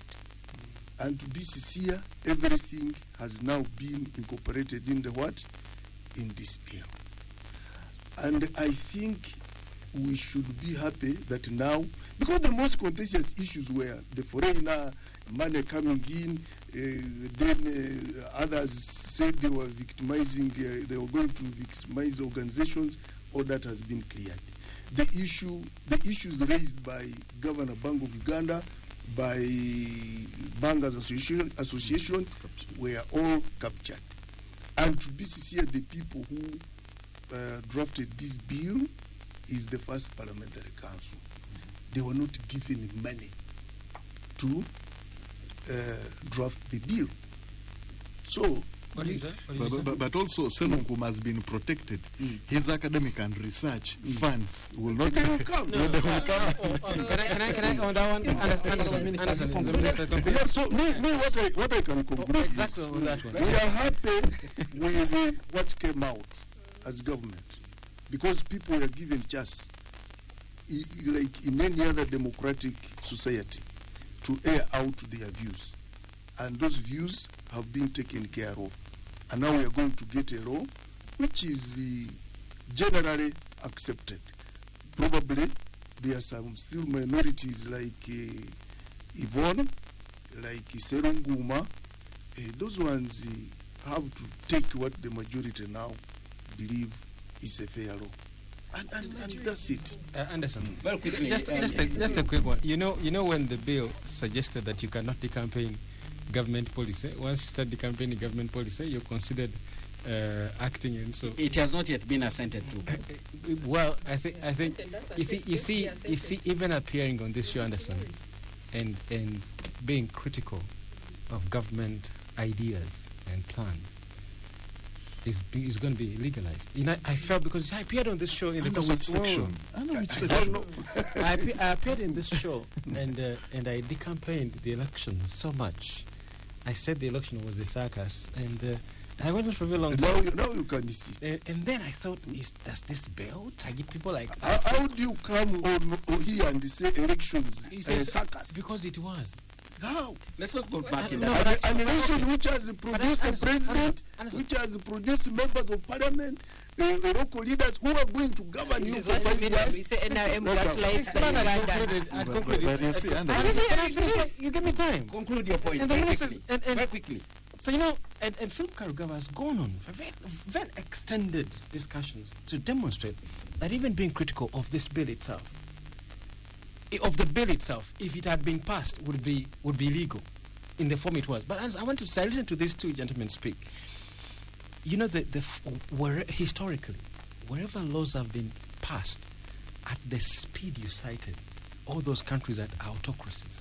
And to be sincere, everything has now been incorporated in the what? In this bill. And I think we should be happy that now, because the most contentious issues were the foreigner, money coming in, then others said they were victimizing, they were going to victimize organizations. All that has been cleared. The issues raised by Governor Bang of Uganda, by Bankers Association were all captured. And to be sincere, the people who drafted this bill is the first parliamentary council. They were not given money to draft the bill. So, but also Serenkuma has been protected. His academic and research funds will not come. Can I on that one? Yeah, so what I can conclude exactly on that one. We are happy with what came out as government, because people were given chance, like in any other democratic society, to air out their views, and those views have been taken care of. And now we are going to get a law which is generally accepted. Probably there are some still minorities like Yvonne, like Serenkuma. Those ones have to take what the majority now believe is a fair law. And that's it. Anderson, Very quickly, just a quick one. You know when the bill suggested that you cannot decampaign government policy, once you start decampaigning government policy, you're considered acting in. So it has not yet been assented to. Well, I think you see, even appearing on this show, Anderson, and being critical of government ideas and plans is going to be legalized. You know, I felt, because I appeared on this show in the which section? I appeared in this show and I decampaigned the elections so much I said the election was a circus, and I wasn't for a very long Now time. you can see. And then I thought, does this bill target people like How us? do you come on here and say elections He says, circus? because it was. How? Let's not go back in No, that. but An election which has produced a Anderson, president, Anderson. which has produced members of parliament, local leaders who are going to govern you This is for what 5 we years. say NRM That's gaslights the Man, I Ugandans. concluded. But you see, And Anderson, you give me time. Conclude your point And the very ministers- quickly. and- Very quickly. So, and Philip Karugava has gone on for very extended discussions to demonstrate that even being critical of this bill itself, of the bill itself, if it had been passed, would be illegal in the form it was. But I want to say, listen to these two gentlemen speak. Historically, wherever laws have been passed at the speed you cited, all those countries are autocracies.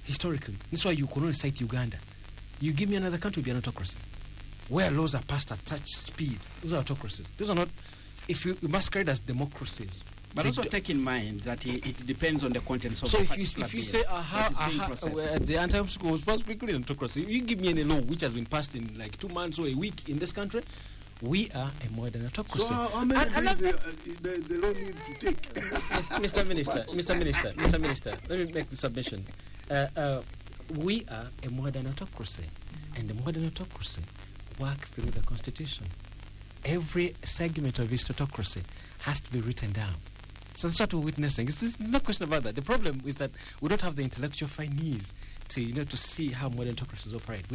Historically, that's why you can only cite Uganda. You give me another country, it'll be an autocracy. Where laws are passed at such speed, those are autocracies. Those are not, if you masquerade as democracies. But also take in mind that it depends on the contents of So the if particular you bill say, that is being processed. the anti-school was passed quickly in autocracy, you give me any law which has been passed in like 2 months or a week in this country, we are a modern autocracy. So how many days they don't need to take? Mr. Minister, let me make the submission. We are a modern autocracy, and the modern autocracy works through the Constitution. Every segment of its autocracy has to be written down. So that's what we're witnessing. There's no question about that. The problem is that we don't have the intellectual finesse to see how modern autocracies operate.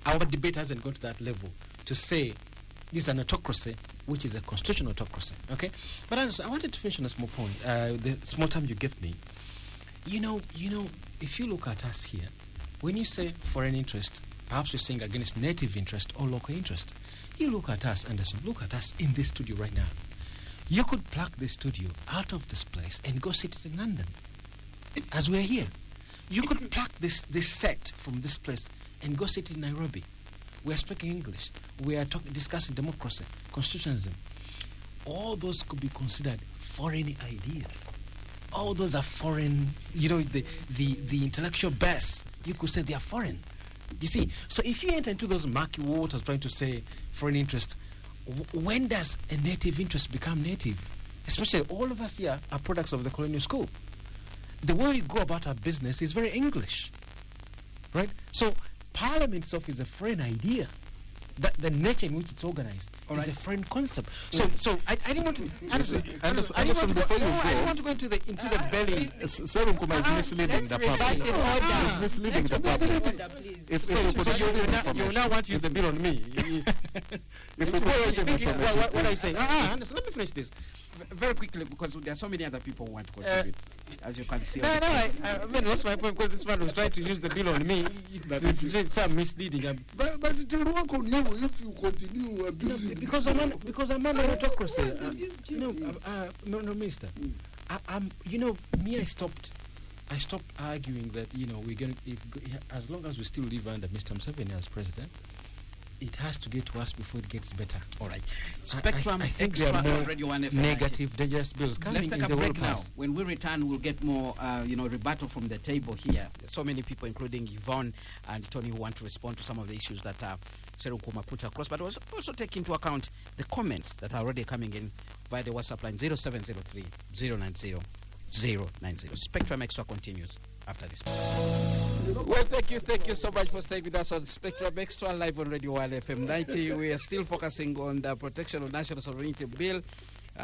Our debate hasn't gone to that level to say this is an autocracy, which is a constitutional autocracy. Okay, but I wanted to finish on a small point. The small time you gave me. If you look at us here, when you say foreign interest, perhaps you're saying against native interest or local interest. You look at us, Anderson. Look at us in this studio right now. You could pluck this studio out of this place and go sit it in London, as we're here. You could pluck this set from this place and go sit in Nairobi. We're speaking English. We are discussing democracy, constitutionalism. All those could be considered foreign ideas. All those are foreign, the intellectual base, you could say they are foreign. You see, so if you enter into those murky waters trying to say foreign interest, when does a native interest become native? Especially all of us here are products of the colonial school. The way we go about our business is very English, right? So Parliament itself is a foreign idea. The nature in which it's organized is a foreign concept. So I didn't want to. Anderson, before you go, I didn't want to go into the belly. Serenkuma is misleading the public. He's misleading the public. You now want to use the bill on me. If we go give information, What are you saying? Anderson, let me finish this. Very quickly, because there are so many other people who want to contribute, as you can see. I mean, that's my point, because this man was trying to use the bill on me. It's some misleading. But it will work on you if you continue abusing. Because I'm an autocracy. No, Minister. I stopped arguing that we're going to, as long as we still live under Mr. Museveni as president, it has to get worse before it gets better. All right. Spectrum I think Extra there are more on Radio 1 FM. negative, dangerous bills coming Let's take in a the break world now. past. When we return, we'll get more, rebuttal from the table here. There's so many people, including Yvonne and Tonny, who want to respond to some of the issues that Serenkuma put across, but also take into account the comments that are already coming in via the WhatsApp line 0703 090 090. Spectrum Extra continues after this. Well, thank you so much for staying with us on Spectrum Extra live on Radio 1 FM 90. We are still focusing on the Protection of National Sovereignty Bill.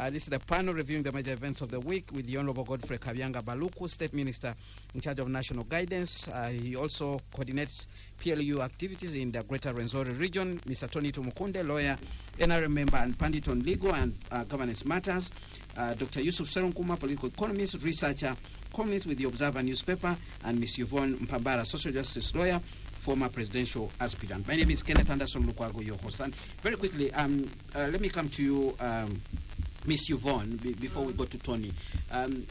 This is the panel reviewing the major events of the week with the Honorable Godfrey Kabbyanga Baluku, State Minister in charge of national guidance. He also coordinates PLU activities in the Greater Rwenzori region. Mr. Tonny Tumukunde, lawyer, NRM member and pundit on legal and governance matters. Dr. Yusuf Serenkuma, political economist, researcher, columnist with the Observer newspaper, and Ms. Yvonne Mpambara, social justice lawyer, former presidential aspirant. My name is Kenneth Anderson Lukwago, your host. And very quickly, let me come to you, Ms. Yvonne, before we go to Tonny.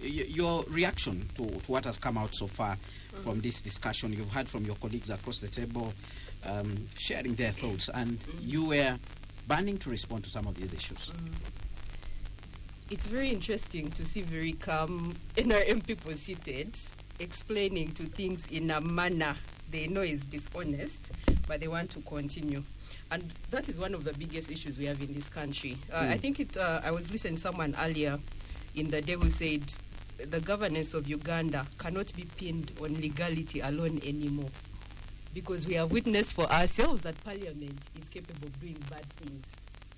Your reaction to what has come out so far from this discussion. You've heard from your colleagues across the table sharing their thoughts, and you were burning to respond to some of these issues. It's very interesting to see very calm NRM people seated, explaining to things in a manner they know is dishonest, but they want to continue. And that is one of the biggest issues we have in this country. I think I was listening to someone earlier in the day who said the governance of Uganda cannot be pinned on legality alone anymore, because we have witnessed for ourselves that Parliament is capable of doing bad things.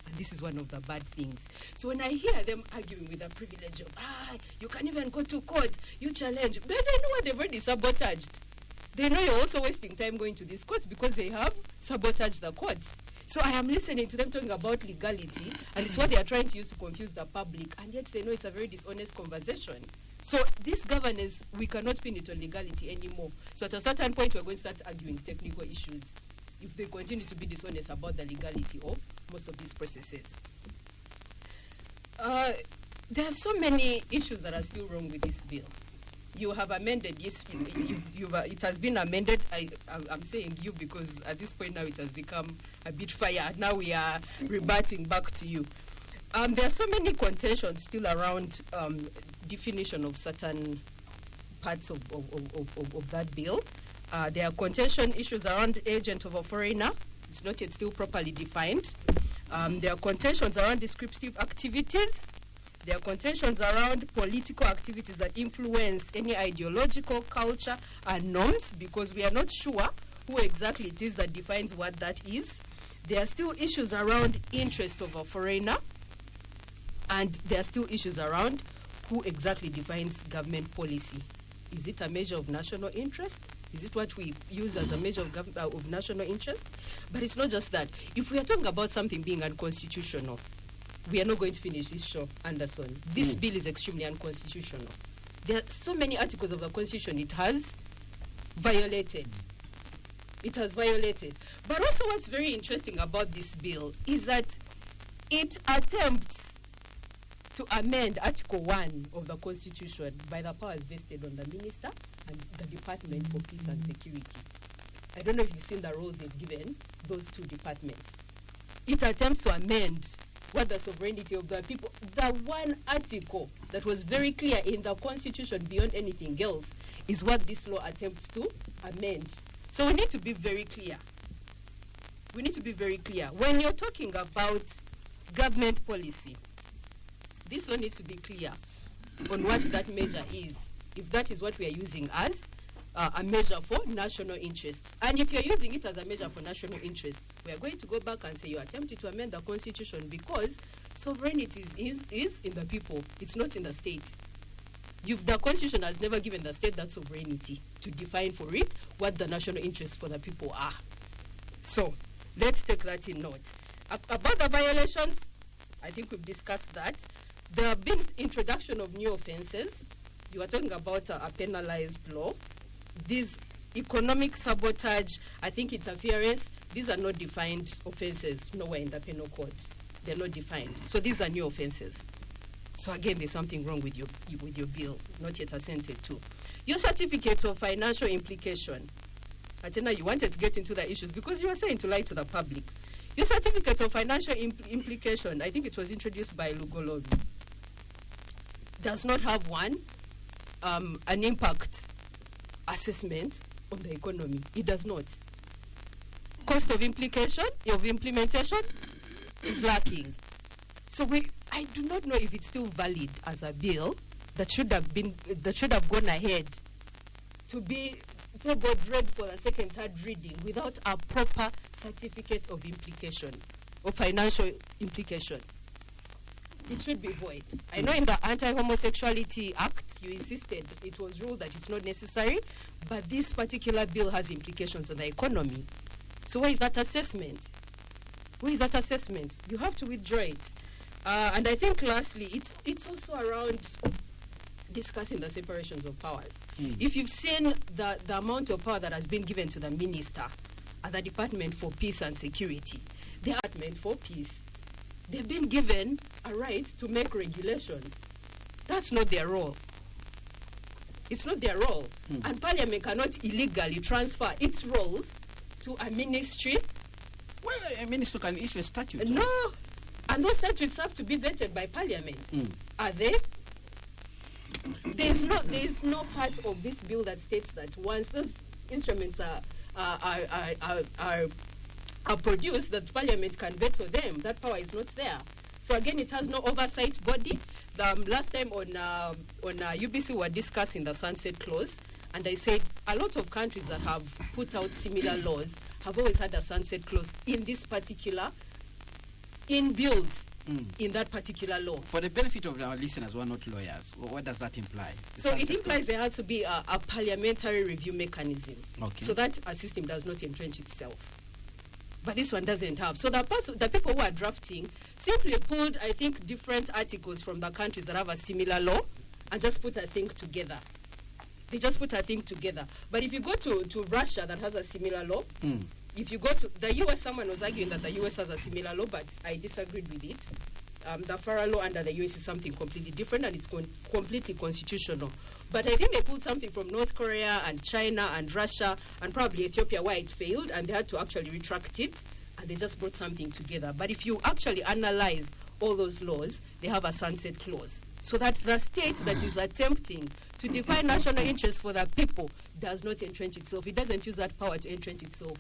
And this is one of the bad things. So when I hear them arguing with the privilege of, you can't even go to court, you challenge, but they know what they've already sabotaged. They know you're also wasting time going to this court because they have sabotaged the courts. So I am listening to them talking about legality, and it's what they are trying to use to confuse the public, and yet they know it's a very dishonest conversation. So this governance, we cannot pin it on legality anymore. So at a certain point, we're going to start arguing technical issues if they continue to be dishonest about the legality of most of these processes. There are so many issues that are still wrong with this bill. You have amended, yes, it has been amended. I'm saying you because at this point now it has become a bit fire. Now we are reverting back to you. There are so many contentions still around definition of certain parts of that bill. There are contention issues around agent of a foreigner. It's not yet still properly defined. There are contentions around descriptive activities. There are contentions around political activities that influence any ideological culture and norms, because we are not sure who exactly it is that defines what that is. There are still issues around interest of a foreigner, and there are still issues around who exactly defines government policy. Is it a measure of national interest? Is it what we use as a measure of national interest? But it's not just that. If we are talking about something being unconstitutional, we are not going to finish this show, Anderson. This bill is extremely unconstitutional. There are so many articles of the Constitution it has violated. It has violated. But also what's very interesting about this bill is that it attempts to amend Article 1 of the Constitution by the powers vested on the Minister and the Department for Peace and Security. I don't know if you've seen the roles they've given those two departments. It attempts to amend what the sovereignty of the people, the one article that was very clear in the Constitution beyond anything else, is what this law attempts to amend. So we need to be very clear. We need to be very clear. When you're talking about government policy, this law needs to be clear on what that measure is, if that is what we are using as a measure for national interest. And if you're using it as a measure for national interest, we are going to go back and say you attempted to amend the Constitution because sovereignty is in the people. It's not in the state. The Constitution has never given the state that sovereignty to define for it what the national interests for the people are. So let's take that in note. About the violations, I think we've discussed that. There have been introduction of new offenses. You are talking about a penalized law. These economic sabotage, I think interference, these are not defined offenses nowhere in the penal code. They're not defined. So these are new offenses. So again, there's something wrong with your bill, not yet assented to. Your certificate of financial implication. Atena, you wanted to get into the issues because you were saying to lie to the public. Your certificate of financial implication, I think it was introduced by Lukwago, does not have an impact assessment on the economy. It does not. Cost of implementation is lacking. So I do not know if it's still valid as a bill that should have gone ahead to be read for the second, third reading without a proper certificate of implication, or financial implication. It should be void. I know in the Anti-Homosexuality Act, you insisted it was ruled that it's not necessary, but this particular bill has implications on the economy. So where is that assessment? Where is that assessment? You have to withdraw it. And I think lastly, it's also around discussing the separations of powers. If you've seen the amount of power that has been given to the minister and the Department for Peace and Security, the Department for Peace, they've been given a right to make regulations. That's not their role. It's not their role. And Parliament cannot illegally transfer its roles to a ministry. Well, a minister can issue a statute. No. And those statutes have to be vetted by Parliament. Are they? There is no part of this bill that states that once those instruments are are produced that Parliament can veto them. That power is not there. So again, it has no oversight body. The last time on UBC we were discussing the sunset clause, and I said a lot of countries that have put out similar laws have always had a sunset clause in this particular inbuilt in that particular law. For the benefit of our listeners who are not lawyers, what does that imply? So it implies there has to be a parliamentary review mechanism, so that a system does not entrench itself. But this one doesn't have. So the people who are drafting simply pulled, I think, different articles from the countries that have a similar law and just put a thing together. They just put a thing together. But if you go to Russia that has a similar law, if you go to the US, someone was arguing that the US has a similar law, but I disagreed with it. The FARA law under the US is something completely different, and it's completely constitutional. But I think they pulled something from North Korea and China and Russia and probably Ethiopia where it failed, and they had to actually retract it, and they just brought something together. But if you actually analyze all those laws, they have a sunset clause. So that the state that is attempting to define national interests for the people does not entrench itself. It doesn't use that power to entrench itself.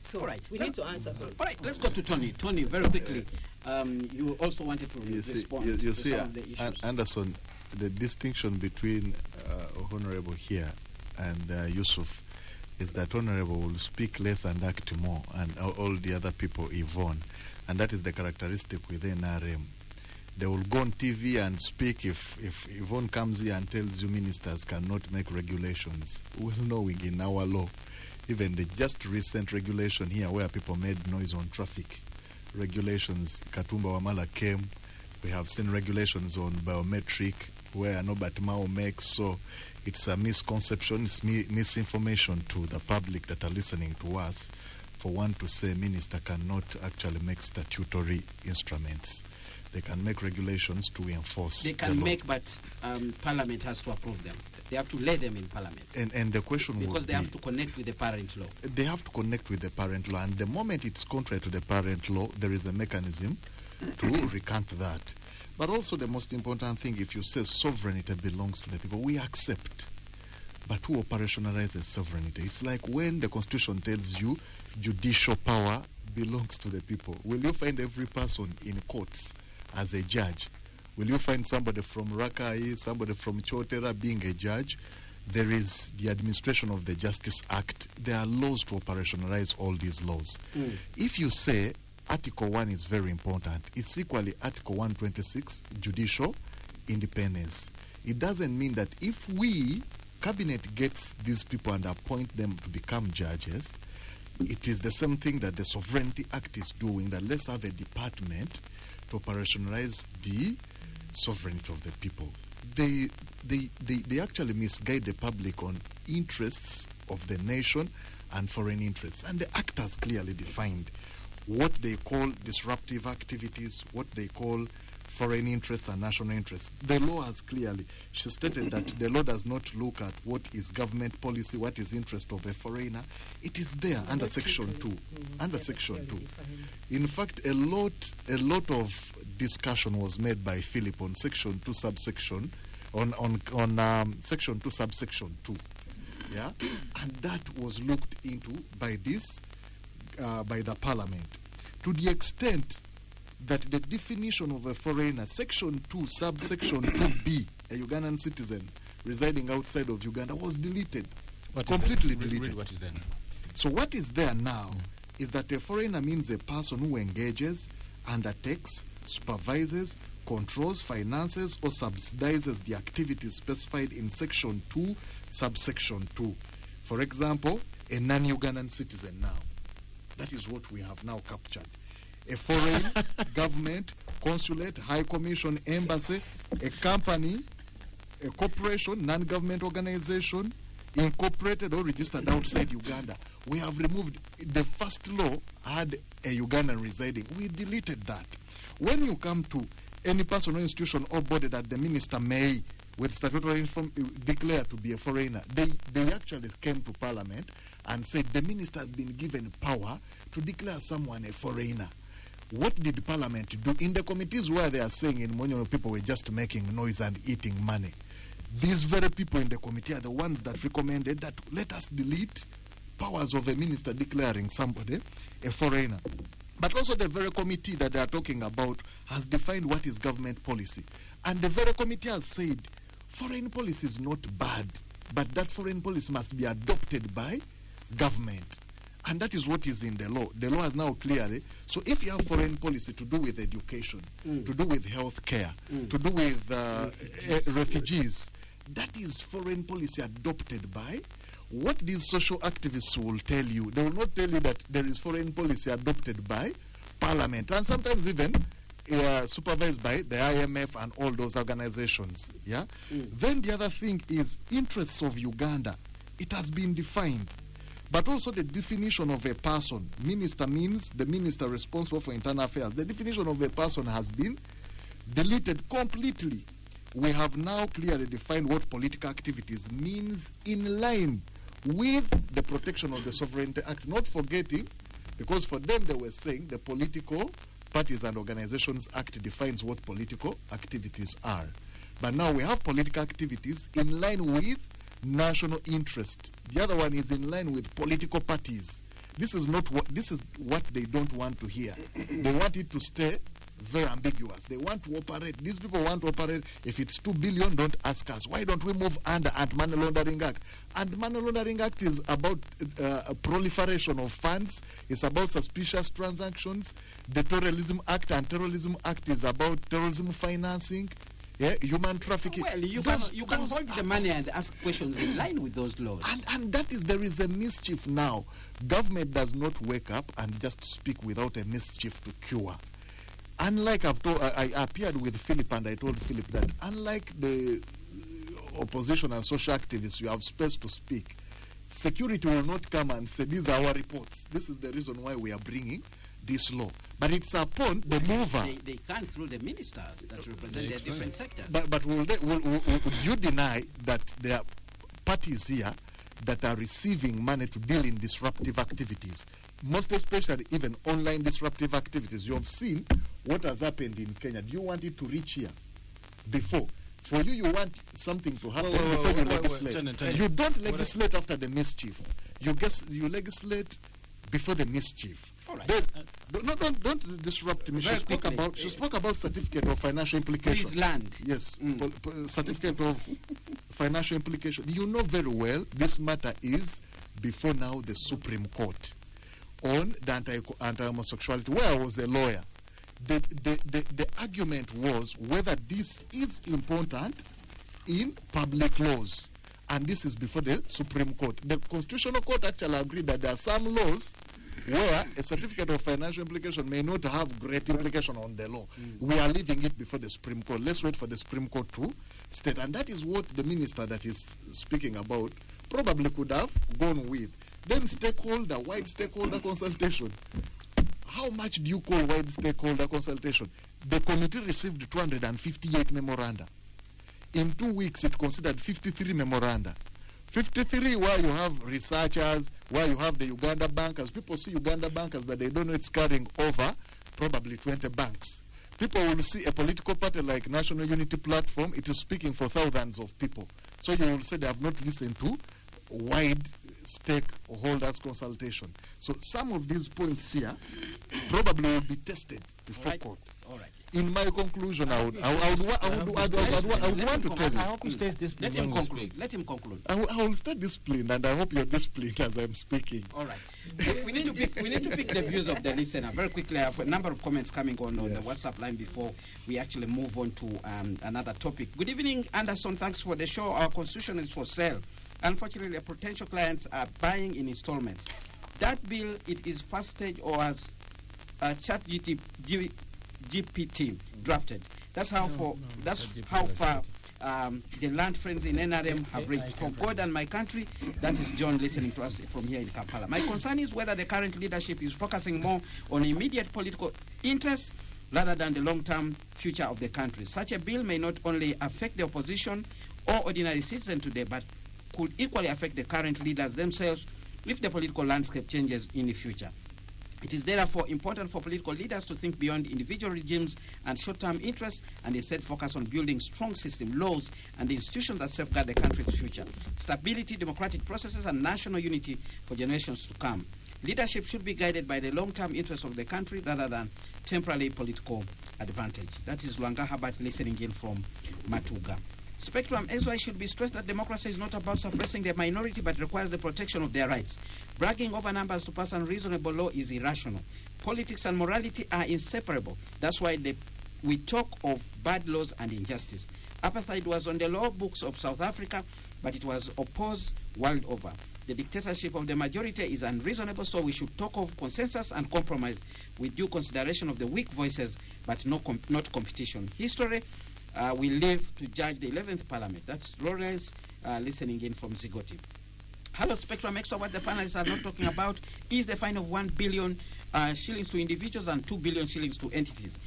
So we need to answer those. All right, let's go to Tonny. Tonny, very quickly. You also wanted to respond to some of the issues. Anderson, the distinction between Honorable here and Yusuf is that Honorable will speak less and act more, and all the other people, Yvonne. And that is the characteristic within RM. They will go on TV and speak. If Yvonne comes here and tells you ministers cannot make regulations, well knowing in our law, even the just recent regulation here where people made noise on traffic, regulations, Katumba Wamala came, we have seen regulations on biometric where Norbert Mao makes, so it's a misconception, it's misinformation to the public that are listening to us for one to say minister cannot actually make statutory instruments. They can make regulations to enforce. They can make, but Parliament has to approve them. They have to lay them in Parliament. And the question because they have to connect with the parent law. They have to connect with the parent law, and the moment it's contrary to the parent law, there is a mechanism to recant that. But also the most important thing, if you say sovereignty belongs to the people, we accept. But who operationalizes sovereignty? It's like when the Constitution tells you judicial power belongs to the people. Will you find every person in courts as a judge? Will you find somebody from Rakai, somebody from Chotera being a judge? There is the administration of the Justice Act. There are laws to operationalize all these laws. If you say Article 1 is very important, it's equally Article 126, judicial independence. It doesn't mean that if we, Cabinet gets these people and appoint them to become judges, it is the same thing that the Sovereignty Act is doing, that let's have a department to operationalize the sovereignty of the people. They actually misguide the public on interests of the nation and foreign interests. And the Act has clearly defined what they call disruptive activities, what they call foreign interests and national interests. The law has clearly, she stated that the law does not look at what is government policy, what is interest of a foreigner. It is there under Section 2. Under Section 2. In fact, a lot of discussion was made by Philip on Section 2 subsection, on Section 2 subsection 2. Yeah? And that was looked into by by the Parliament. To the extent that the definition of a foreigner, Section 2, subsection 2B, a Ugandan citizen residing outside of Uganda, was deleted. Completely deleted. Read what is there now. So what is there now is that a foreigner means a person who engages, undertakes, supervises, controls, finances, or subsidizes the activities specified in Section 2, subsection 2. For example, a non-Ugandan citizen now. That is what we have now captured. A foreign government, consulate, high commission, embassy, a company, a corporation, non-government organization, incorporated or registered outside Uganda. We have removed, the first law had a Ugandan residing. We deleted that. When you come to any person or institution or body that the minister may, with statutory declare to be a foreigner, they actually came to Parliament and said the minister has been given power to declare someone a foreigner. What did Parliament do? In the committees where they are saying in Monyo people were just making noise and eating money, these very people in the committee are the ones that recommended that let us delete powers of a minister declaring somebody a foreigner. But also the very committee that they are talking about has defined what is government policy. And the very committee has said foreign policy is not bad, but that foreign policy must be adopted by government. And that is what is in the law. The law has now clearly, so if you have foreign policy to do with education, to do with health care, to do with refugees, that is foreign policy adopted by. What these social activists will tell you, they will not tell you that there is foreign policy adopted by Parliament, and sometimes even supervised by the IMF and all those organizations. Yeah. Then the other thing is interests of Uganda. It has been defined, but also the definition of a person. Minister means the minister responsible for internal affairs. The definition of a person has been deleted completely. We have now clearly defined what political activities means in line with the Protection of the Sovereignty Act, not forgetting, because for them they were saying the Political Parties and Organizations Act defines what political activities are. But now we have political activities in line with national interest. The other one is in line with political parties. This is what they don't want to hear. They want it to stay very ambiguous. They want to operate. These people want to operate. If it's 2 billion, don't ask us. Why don't we move under Anti-Money Laundering Act? Anti-Money Laundering Act is about proliferation of funds. It's about suspicious transactions. The Terrorism Act and Terrorism Act is about terrorism financing, human trafficking. Well, you can hold the money and ask questions in line with those laws. And that is, there is a mischief now. Government does not wake up and just speak without a mischief to cure. Unlike I appeared with Philip and I told Philip that unlike the opposition and social activists, you have space to speak. Security will not come and say, these are our reports. This is the reason why we are bringing this law. But it's upon the mover. They can't through the ministers that represent their different sectors. But would you deny that there are parties here that are receiving money to deal in disruptive activities? Most especially even online disruptive activities. You have seen what has happened in Kenya. Do you want it to reach here before? For you want something to happen before you legislate. Tonny. You don't legislate after the mischief. You legislate before the mischief. All right. Don't disrupt me. She spoke about certificate of financial implication. Please land. Yes, certificate of financial implication. You know very well this matter is before now the Supreme Court on the anti-homosexuality, where I was a lawyer. The argument was whether this is important in public laws, and this is before the Supreme Court. The Constitutional Court actually agreed that there are some laws where a certificate of financial implication may not have great implication on the law. We are leaving it before the Supreme Court. Let's wait for the Supreme Court to state, and that is what the minister that is speaking about probably could have gone with. Then wide stakeholder consultation. How much do you call wide stakeholder consultation? The committee received 258 memoranda. In 2 weeks, it considered 53 memoranda. 53 where you have researchers, where you have the Uganda bankers. People see Uganda bankers, but they don't know it's carrying over probably 20 banks. People will see a political party like National Unity Platform. It is speaking for thousands of people. So you will say they have not listened to wide stakeholders consultation. So some of these points here probably will be tested before court. All right. In my conclusion, I would want to tell you. I hope he stays disciplined. Let him conclude. Let him conclude. I will stay disciplined, and I hope you're disciplined as I'm speaking. All right. we need to pick the views of the listener very quickly. I have a number of comments coming on the WhatsApp line before we actually move on to another topic. Good evening, Anderson. Thanks for the show. Our constitution is for sale. Unfortunately, the potential clients are buying in installments. That bill, it is first stage or as GPT drafted. That's how far the land friends in NRM have reached. For God and my country, that is John listening to us from here in Kampala. My concern is whether the current leadership is focusing more on immediate political interests rather than the long-term future of the country. Such a bill may not only affect the opposition or ordinary citizens today, but could equally affect the current leaders themselves if the political landscape changes in the future. It is therefore important for political leaders to think beyond individual regimes and short-term interests and instead focus on building strong system, laws, and institutions that safeguard the country's future, stability, democratic processes, and national unity for generations to come. Leadership should be guided by the long-term interests of the country rather than temporary political advantage. That is Lwanga Herbert listening in from Matuga. Spectrum XY should be stressed that democracy is not about suppressing the minority but requires the protection of their rights. Bragging over numbers to pass unreasonable law is irrational. Politics and morality are inseparable. That's why we talk of bad laws and injustice. Apartheid was on the law books of South Africa, but it was opposed world over. The dictatorship of the majority is unreasonable, so we should talk of consensus and compromise with due consideration of the weak voices, but not competition. History we live to judge the 11th Parliament. That's Lawrence listening in from Zigoti. Hello, Spectrum Extra. What the panelists are not talking about is the fine of 1 billion shillings to individuals and 2 billion shillings to entities.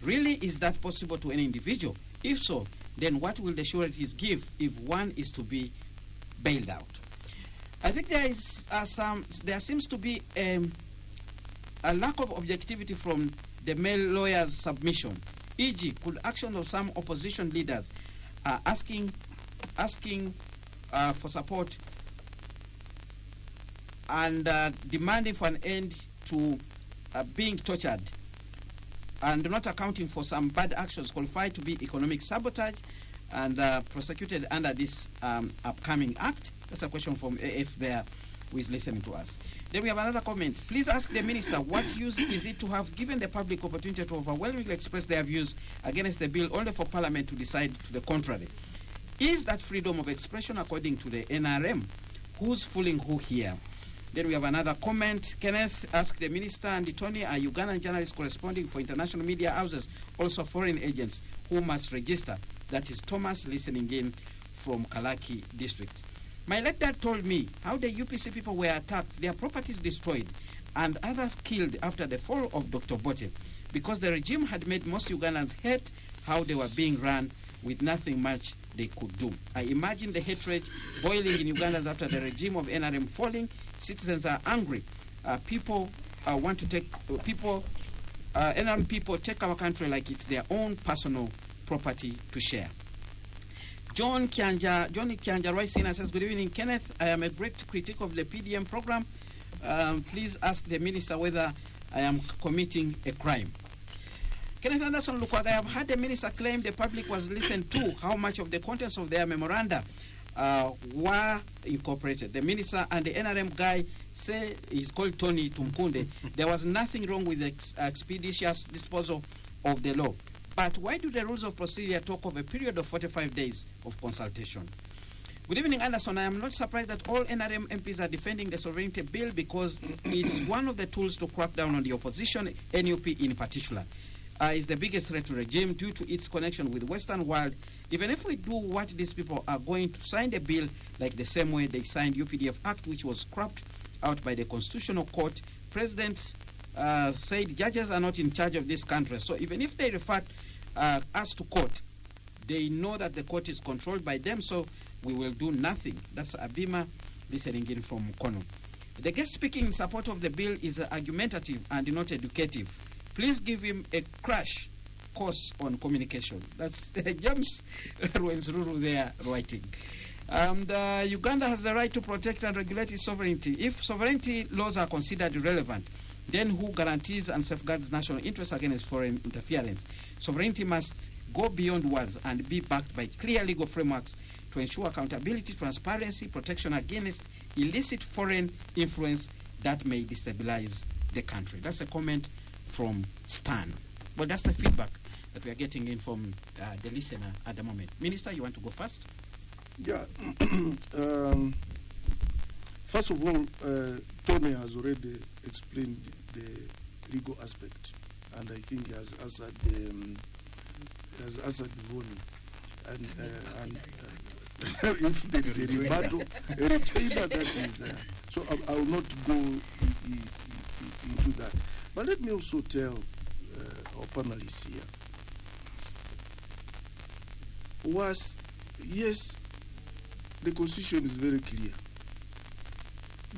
Really, is that possible to any individual? If so, then what will the sureties give if one is to be bailed out? I think there seems to be a lack of objectivity from the male lawyer's submission. E.g., could actions of some opposition leaders asking for support and demanding for an end to being tortured and not accounting for some bad actions qualify to be economic sabotage and prosecuted under this upcoming act? That's a question from AF there, who is listening to us. Then we have another comment. Please ask the minister, what use is it to have given the public opportunity to overwhelmingly express their views against the bill only for Parliament to decide to the contrary? Is that freedom of expression according to the NRM? Who's fooling who here? Then we have another comment. Kenneth asked the minister and the Tonny, are Ugandan journalists corresponding for international media houses, also foreign agents who must register? That is Thomas listening in from Kalaki district. My late dad told me how the UPC people were attacked, their properties destroyed, and others killed after the fall of Dr. Bote, because the regime had made most Ugandans hate how they were being run with nothing much they could do. I imagine the hatred boiling in Ugandans after the regime of NRM falling. Citizens are angry. People want to take NRM people take our country like it's their own personal property to share. Johnny Kianja Roysina says, good evening, Kenneth. I am a great critic of the PDM program. Please ask the minister whether I am committing a crime. Kenneth Anderson Lukwago, I have heard the minister claim the public was listened to. How much of the contents of their memoranda were incorporated? The minister and the NRM guy say, he's called Tonny Tumukunde, there was nothing wrong with the expeditious disposal of the law. But why do the rules of procedure talk of a period of 45 days of consultation? Good evening, Anderson. I am not surprised that all NRM MPs are defending the sovereignty bill because it's one of the tools to crack down on the opposition, NUP in particular. Is the biggest threat to the regime due to its connection with the Western world. Even if we do what these people are going to sign the bill like the same way they signed UPDF Act, which was scrapped out by the Constitutional Court, President said judges are not in charge of this country. So even if they refer us to court, they know that the court is controlled by them, so we will do nothing. That's Abima listening in from Mukono. The guest speaking in support of the bill is argumentative and not educative. Please give him a crash course on communication. That's James Rwenzururu there writing. Uganda has the right to protect and regulate its sovereignty. If sovereignty laws are considered irrelevant, then who guarantees and safeguards national interests against foreign interference? Sovereignty must go beyond words and be backed by clear legal frameworks to ensure accountability, transparency, protection against illicit foreign influence that may destabilize the country. That's a comment from Stan. But that's the feedback that we are getting in from the listener at the moment. Minister, you want to go first? Yeah. First of all, Tonny has already explained the legal aspect, and I think he has answered Yvonne. And if there is a rebuttal, a retainer that is, so I will not go into that. But let me also tell our panelists here, yes, the Constitution is very clear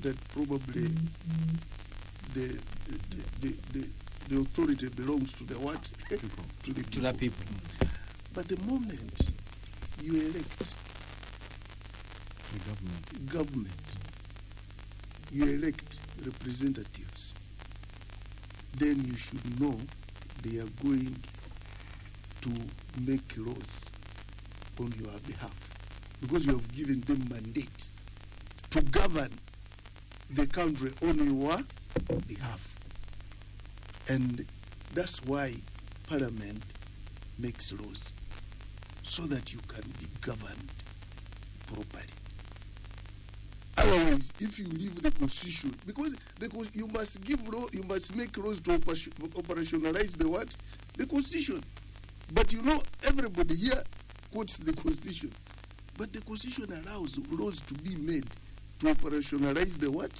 that probably the authority belongs to the what? People. To the To the people. But the moment you elect The government, you elect representatives, then you should know they are going to make laws on your behalf, because you have given them mandate to govern the country on your behalf. And that's why Parliament makes laws, so that you can be governed properly. Otherwise, if you leave the constitution, because you must give law, you must make laws to operationalize the what? The constitution. But you know, everybody here quotes the constitution. But the constitution allows laws to be made to operationalize the what?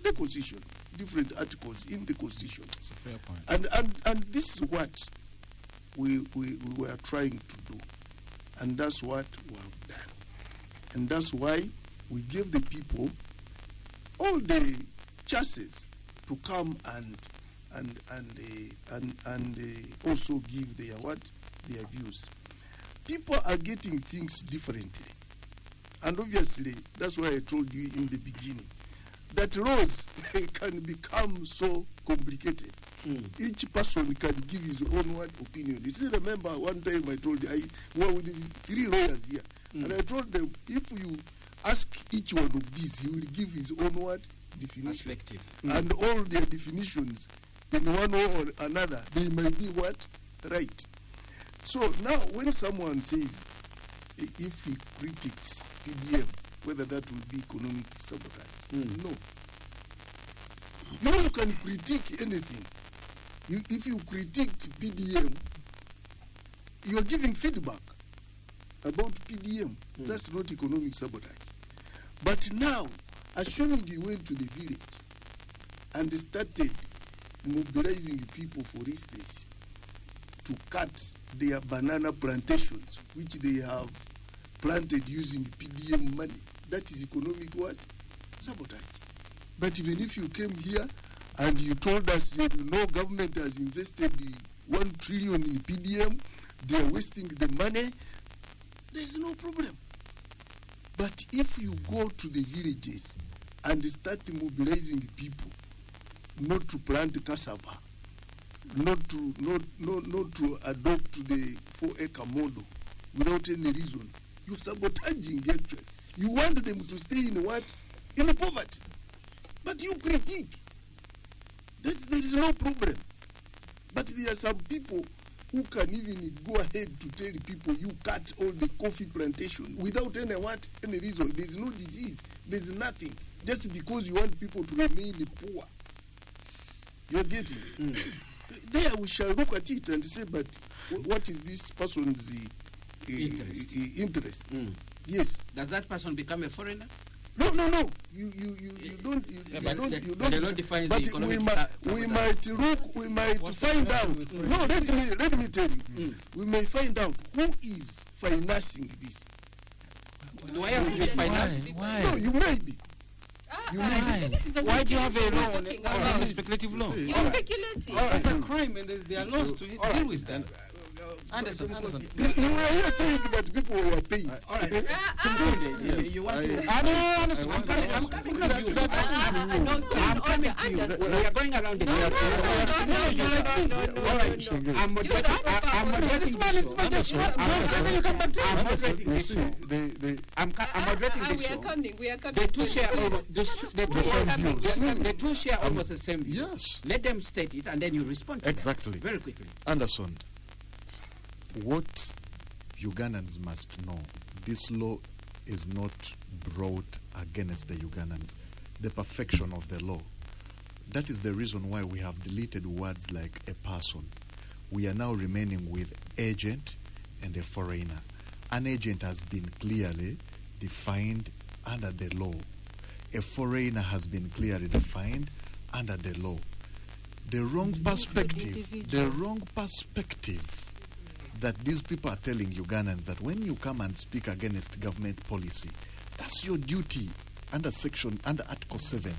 The constitution. Different articles in the constitution. That's a fair point. And this is what we were trying to do. And that's what we have done. And that's why we gave the people all the chances to come and also give their what? Their views. People are getting things differently. And obviously, that's why I told you in the beginning that laws can become so complicated. Each person can give his own what opinion. You see, remember one time I told you, I were with 3 lawyers here, and I told them, if you ask each one of these, he will give his own what? Definition. Perspective. And all their definitions, in one way or another, they might be what? Right. So now when someone says, if he critiques PDM, whether that will be economic sabotage, no. You know, you can critique anything. If you critique PDM, you are giving feedback about PDM. That's not economic sabotage. But now, assuming you went to the village and started mobilizing people, for instance, to cut their banana plantations, which they have planted using PDM money, that is economic what? Sabotage. But even if you came here and you told us that government has invested 1 trillion in PDM, they are wasting the money, there is no problem. But if you go to the villages and start mobilizing people not to plant cassava, not to adopt the 4-acre model without any reason, you're sabotaging actually. You want them to stay in what? In poverty. But you critique. There is no problem. But there are some people who can even go ahead to tell people you cut all the coffee plantation without any reason. There is no disease. There is nothing. Just because you want people to remain poor. You're getting it. There we shall look at it and say, but what is this person's interest? Yes. Does that person become a foreigner? No. You don't. The law defines but the economic we might find out. No, let me tell you. We may find out who is financing this. Do I have to be financed? Why? No, you may be. Why do you have a law on speculative law? You're speculating. It's a crime, and there are laws to deal with that. Anderson. You were here saying that people were paying. All right. Yes, You want to... Anderson, I'm coming to you. I'm coming to you. We are going around the No. I'm moderating this show. I'm moderating this show. We are coming. The two share almost the same view. Yes. Let them state it and then you respond to Exactly. them very quickly. Anderson, what Ugandans must know, this law is not brought against the Ugandans. The perfection of the law. That is the reason why we have deleted words like a person. We are now remaining with agent and a foreigner. An agent has been clearly defined under the law. A foreigner has been clearly defined under the law. The wrong perspective that these people are telling Ugandans that when you come and speak against government policy, that's your duty under Article 7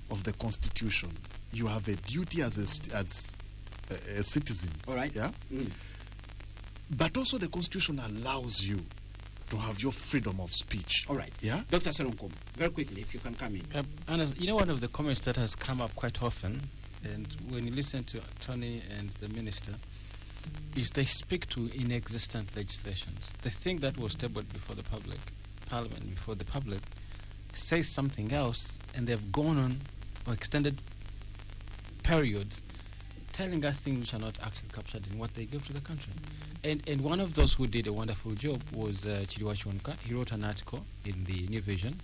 of the Constitution. you have a duty as a citizen. All right. Yeah. But also the Constitution allows you to have your freedom of speech. All right. Yeah. Dr. Serenkuma, very quickly, if you can come in. And you know, one of the comments that has come up quite often, and when you listen to Tonny and the minister, is they speak to inexistent legislations. The thing that was tabled before the public, Parliament before the public, says something else, and they've gone on or extended periods telling us things which are not actually captured in what they give to the country. And one of those who did a wonderful job was Chiriwachonka. He wrote an article in the New Vision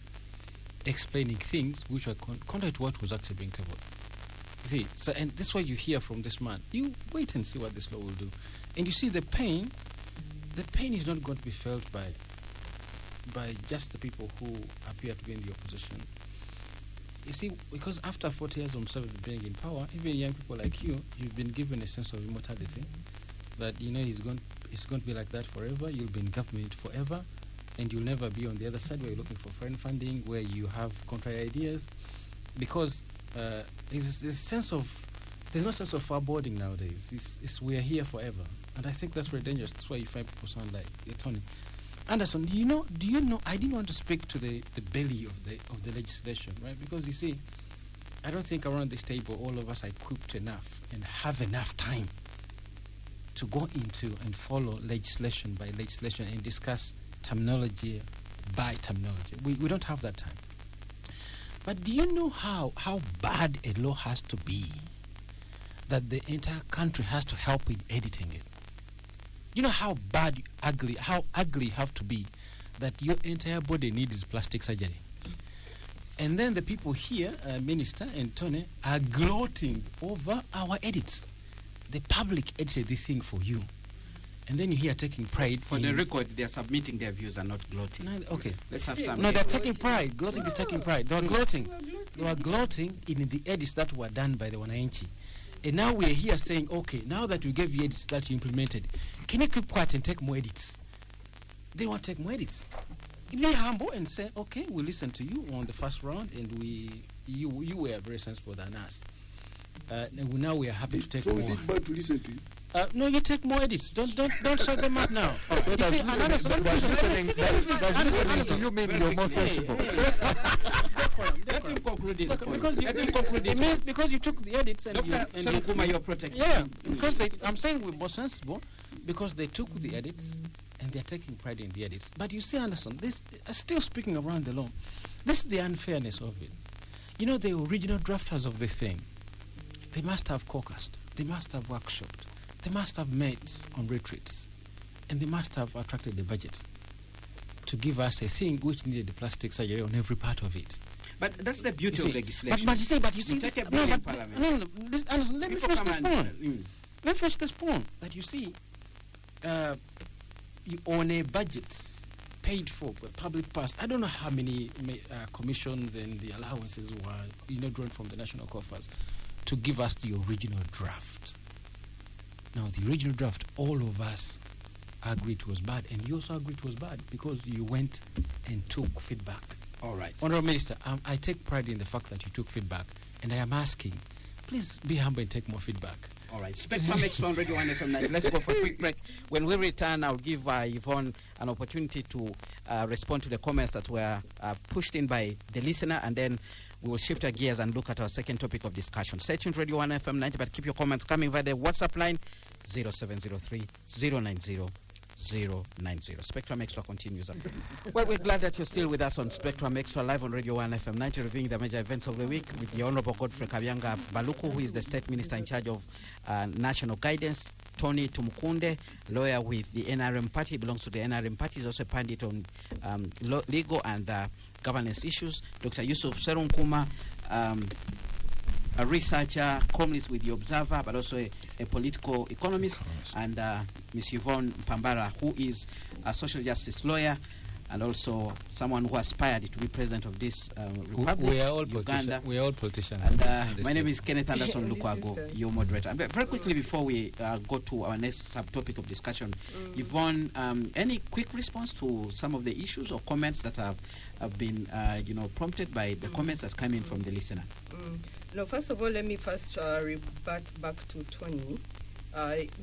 explaining things which were contrary to what was actually being tabled. You see, so, and this is what you hear from this man. You wait and see what this law will do. And you see the pain is not going to be felt by just the people who appear to be in the opposition. You see, because after 40 years of Museveni being in power, even young people like you've been given a sense of immortality, that you know it's going to be like that forever. You'll be in government forever, and you'll never be on the other side where you're looking for foreign funding, where you have contrary ideas, because there's no sense of foreboding nowadays. It's we are here forever, and I think that's very dangerous. That's why you find people sound like Tonny. Anderson, do you know? I didn't want to speak to the belly of the legislation, right? Because you see, I don't think around this table all of us are equipped enough and have enough time to go into and follow legislation by legislation and discuss terminology by terminology. We don't have that time. But do you know how bad a law has to be that the entire country has to help in editing it? You know how ugly you have to be that your entire body needs plastic surgery. And then the people here, Minister and Tonny, are gloating over our edits. The public edited this thing for you. And then you hear taking pride. For the record, they are submitting their views and not gloating. Okay. Let's have some. No, they're taking pride. Gloating is taking pride. They were gloating. They were gloating in the edits that were done by the Wananchi. And now we're here saying, okay, now that we gave you edits that you implemented, can you keep quiet and take more edits? They want to take more edits. Be humble and say, okay, we listened to you on the first round, and you were very sensible than us. Now we are happy to take more. So we did bad to listen to you? No, you take more edits. Don't shut them up now. So does listening to you mean you're more sensible? Let him conclude this point. Because you took the edits and Serenkuma, you're protecting. Yeah, because I'm saying we're more sensible because they took the edits and they're taking pride in the edits. But you see, Anderson, this still speaking around the law. This is the unfairness of it. You know, the original drafters of this thing, they must have caucused, they must have workshopped, they must have met on retreats, and they must have attracted the budget to give us a thing which needed the plastic surgery on every part of it. But that's the beauty of legislation. But you see, take a bill in Parliament. Anderson, let me finish this point. Let me finish this point. That you see, you own a budget paid for by public purse. I don't know how many commissions and the allowances were drawn from the national coffers to give us the original draft. Now, the original draft, all of us agreed it was bad, and you also agreed it was bad because you went and took feedback. All right. Honourable Minister, I take pride in the fact that you took feedback, and I am asking, please be humble and take more feedback. All right. Spectrum Xtra on Radio 1 FM 90. Let's go for a quick break. When we return, I'll give Yvonne an opportunity to respond to the comments that were pushed in by the listener, and then we will shift our gears and look at our second topic of discussion. Stay tuned, Radio 1 FM 90, but keep your comments coming via the WhatsApp line 0703 090 090. Spectrum Xtra continues. Well, we're glad that you're still with us on Spectrum Xtra live on Radio 1 FM 90, reviewing the major events of the week with the Honorable Godfrey Kabbyanga Baluku, who is the State Minister in charge of national guidance. Tonny Tumukunde, lawyer with the NRM party, belongs to the NRM party, is also a pundit on legal and governance issues. Dr. Yusuf Serenkuma, a researcher, columnist with The Observer, but also a political economist, and Ms. Yvonne Mpambara, who is a social justice lawyer. and also someone who aspired to be president of this republic, we are all Uganda. We are all politicians. And my name is Kenneth Anderson Lukwago, your moderator. Very quickly before we go to our next subtopic of discussion, Yvonne, any quick response to some of the issues or comments that have been, prompted by the comments that come in from the listener? No, first of all, let me first revert back to Tonny.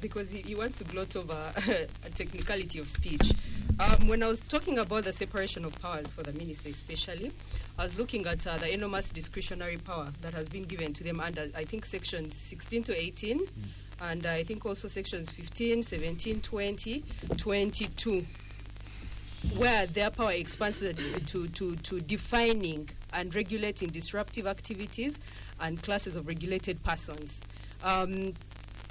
Because he wants to gloat over a technicality of speech. When I was talking about the separation of powers for the minister especially, I was looking at the enormous discretionary power that has been given to them under, I think, sections 16 to 18, and I think also sections 15, 17, 20, 22, where their power expanded to defining and regulating disruptive activities and classes of regulated persons.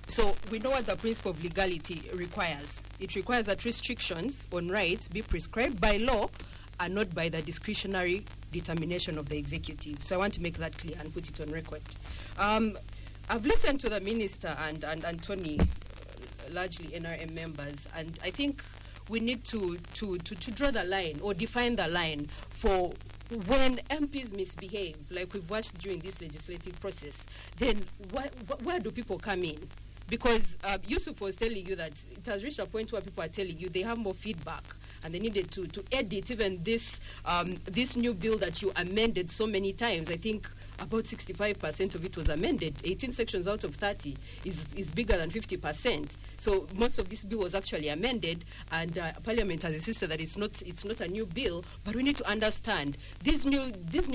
So we know what the principle of legality requires. It requires that restrictions on rights be prescribed by law and not by the discretionary determination of the executive. So I want to make that clear and put it on record. I've listened to the minister and Tonny, largely NRM members, and I think we need to draw the line or define the line for when MPs misbehave, like we've watched during this legislative process, then where do people come in? Because Yusuf was telling you that it has reached a point where people are telling you they have more feedback and they needed to edit even this new bill that you amended so many times. I think about 65% of it was amended. 18 sections out of 30 is bigger than 50%. So most of this bill was actually amended, and Parliament has insisted that it's not a new bill. But we need to understand these new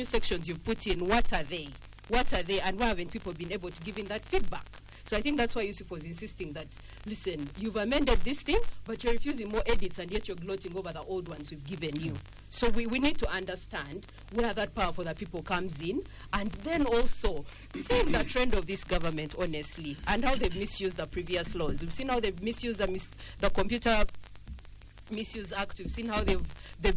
sections you put in. What are they? And why haven't people been able to give in that feedback? So I think that's why Yusuf was insisting that, listen, you've amended this thing, but you're refusing more edits, and yet you're gloating over the old ones we've given you. So we need to understand where that power for the people comes in, and then also seeing the trend of this government, honestly, and how they've misused the previous laws. We've seen how they've misused the Computer Misuse Act. We've seen how you've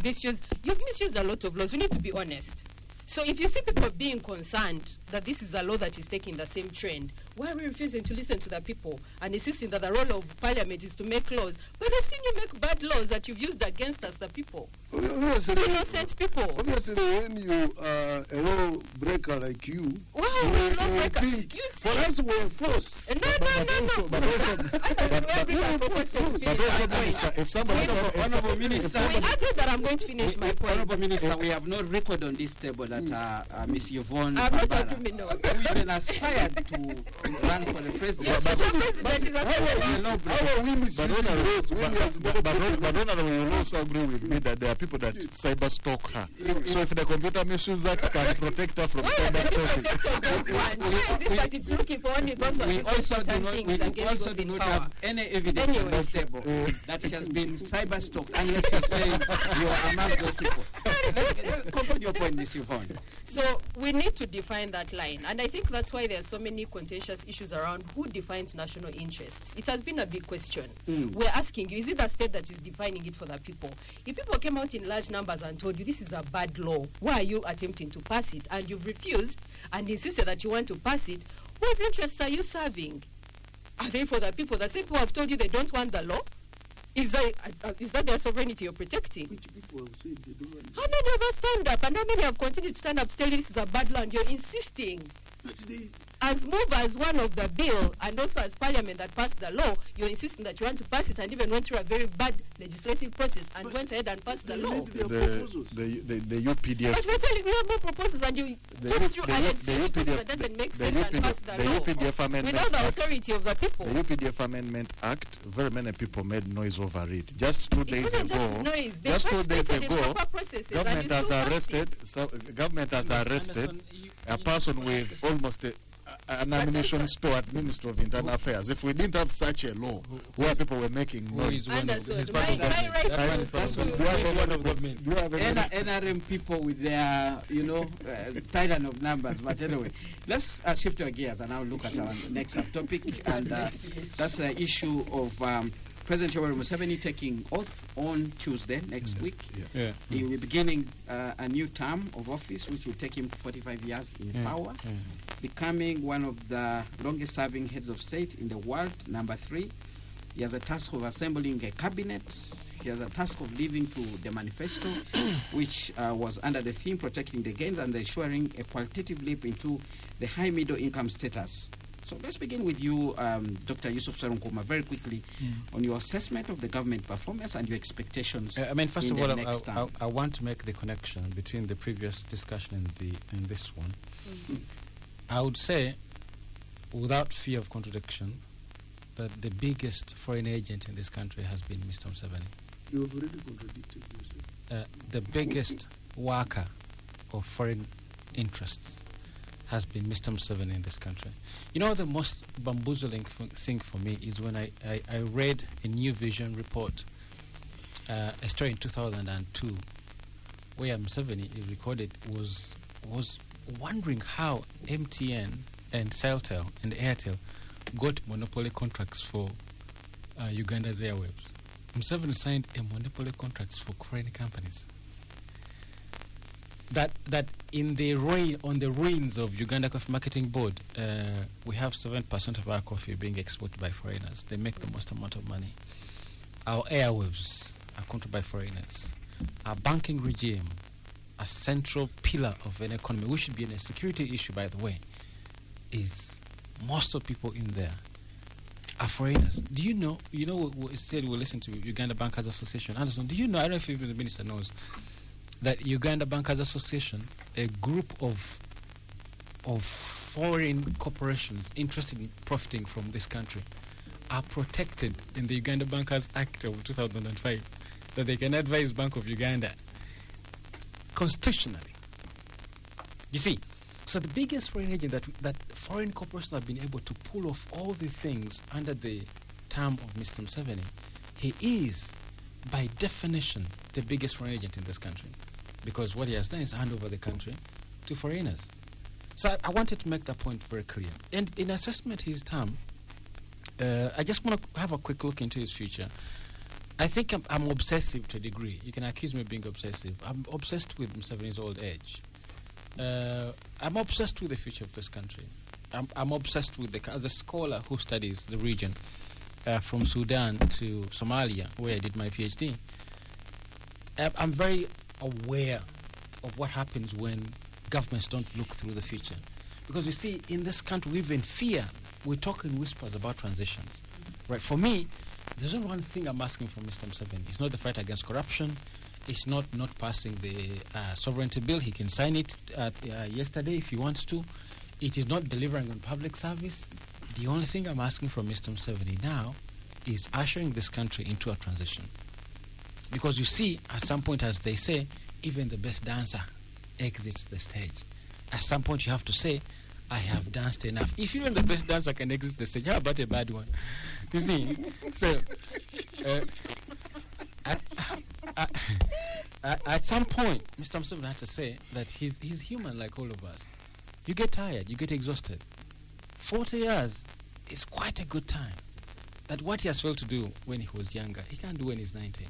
misused a lot of laws. We need to be honest. So if you see people being concerned that this is a law that is taking the same trend, why are we refusing to listen to the people and insisting that the role of Parliament is to make laws? But I've seen you make bad laws that you've used against us, the people. Innocent people. Obviously, when you are a law breaker like you, you think for us to enforce. No. If somebody Honorable Minister, we argue that I'm going to finish my point. Honorable Minister, we have no record on this table that Miss Yvonne Mpambara, who even aspired to run for the president. Yes, but president is how are we misusing laws? But Honorable, you also agree with me that there are people that cyber stalk her. So if the Computer Misuse Act can protect her from cyber stalking. but it's looking for only those We also do not have any evidence on this table that she has been cyber stalked, unless you say you are among those people. Conclude your point, Ms. Yvonne. So we need to define that line, and I think that's why there are so many contentious issues around who defines national interests. It has been a big question. We're asking you, is it the state that is defining it for the people? If people came out in large numbers and told you this is a bad law, why are you attempting to pass it? And you've refused and insisted that you want to pass it, whose interests are you serving? Are they for the people? The same people have told you they don't want the law? Is that their sovereignty you're protecting? Which people have said they don't want it? How many of us stand up, and how many have continued to stand up to tell you this is a bad law, and you're insisting? As move as one of the bill, and also as Parliament that passed the law, you're insisting that you want to pass it, and even went through a very bad legislative process and went ahead and passed the law. The UPDF. But we're telling you have more proposals, and you took through a legislative process that doesn't make sense and pass the law UPDF amendment without the authority of the people. The UPDF Amendment Act, very many people made noise over it. Just 2 days wasn't ago, just noise. They just 2 days participated in ago, proper processes, government and you has still passed arrested. it. So, government has arrested a person with almost an ammunition store at Ministry of Internal Affairs. If we didn't have such a law where people were making noise, Understood. My right NRM people with their, titan of numbers. But anyway, let's shift our gears and now look at our next topic, and that's the issue of President Yoweri Museveni taking oath on Tuesday next week. He will be beginning a new term of office, which will take him 45 years in power, becoming one of the longest-serving heads of state in the world, number 3. He has a task of assembling a cabinet. He has a task of living through the manifesto, which was under the theme protecting the gains and ensuring a qualitative leap into the high middle income status. So let's begin with you, Dr. Yusuf Serenkuma, very quickly on your assessment of the government performance and your expectations. First of all, I want to make the connection between the previous discussion and this one. I would say, without fear of contradiction, that the biggest foreign agent in this country has been Mr. Museveni. You have already contradicted yourself. The biggest worker of foreign interests has been Mr. Museveni in this country. You know, the most bamboozling thing for me is when I read a New Vision report, a story in 2002, where Museveni is recorded was wondering how MTN and Celtel and Airtel got monopoly contracts for Uganda's airwaves. Museveni signed a monopoly contracts for foreign companies. That in the on the ruins of Uganda Coffee Marketing Board, we have 7% of our coffee being exported by foreigners. They make the most amount of money. Our airwaves are controlled by foreigners. Our banking regime, a central pillar of an economy, which should be a security issue, by the way, is most of people in there are foreigners. Do you know? You know, we said we'll listen to Uganda Bankers Association. Anderson, do you know? I don't know if even the minister knows that Uganda Bankers Association, a group of foreign corporations interested in profiting from this country, are protected in the Uganda Bankers Act of 2005, that they can advise Bank of Uganda constitutionally. You see, so the biggest foreign agent that foreign corporations have been able to pull off all the things under the term of Mr. Museveni, he is, by definition, the biggest foreign agent in this country, because what he has done is hand over the country to foreigners. So I wanted to make that point very clear. And in assessment his term, I just want to have a quick look into his future. I think I'm obsessive to a degree. You can accuse me of being obsessive. I'm obsessed with Museveni's old age. I'm obsessed with the future of this country. I'm obsessed with as a scholar who studies the region from Sudan to Somalia, where I did my PhD. I'm very aware of what happens when governments don't look through the future. Because you see, in this country, we live in fear. We talk in whispers about transitions. Right? For me, there's only one thing I'm asking from Mr. Museveni. It's not the fight against corruption. It's not passing the sovereignty bill. He can sign it yesterday if he wants to. It is not delivering on public service. The only thing I'm asking from Mr. Museveni now is ushering this country into a transition. Because you see, at some point, as they say, even the best dancer exits the stage. At some point, you have to say, I have danced enough. If even the best dancer can exit the stage, how about a bad one? You see? So, at some point, Mr. Museveni had to say that he's human like all of us. You get tired, you get exhausted. 40 years is quite a good time. That what he has failed to do when he was younger, he can't do when he's 90.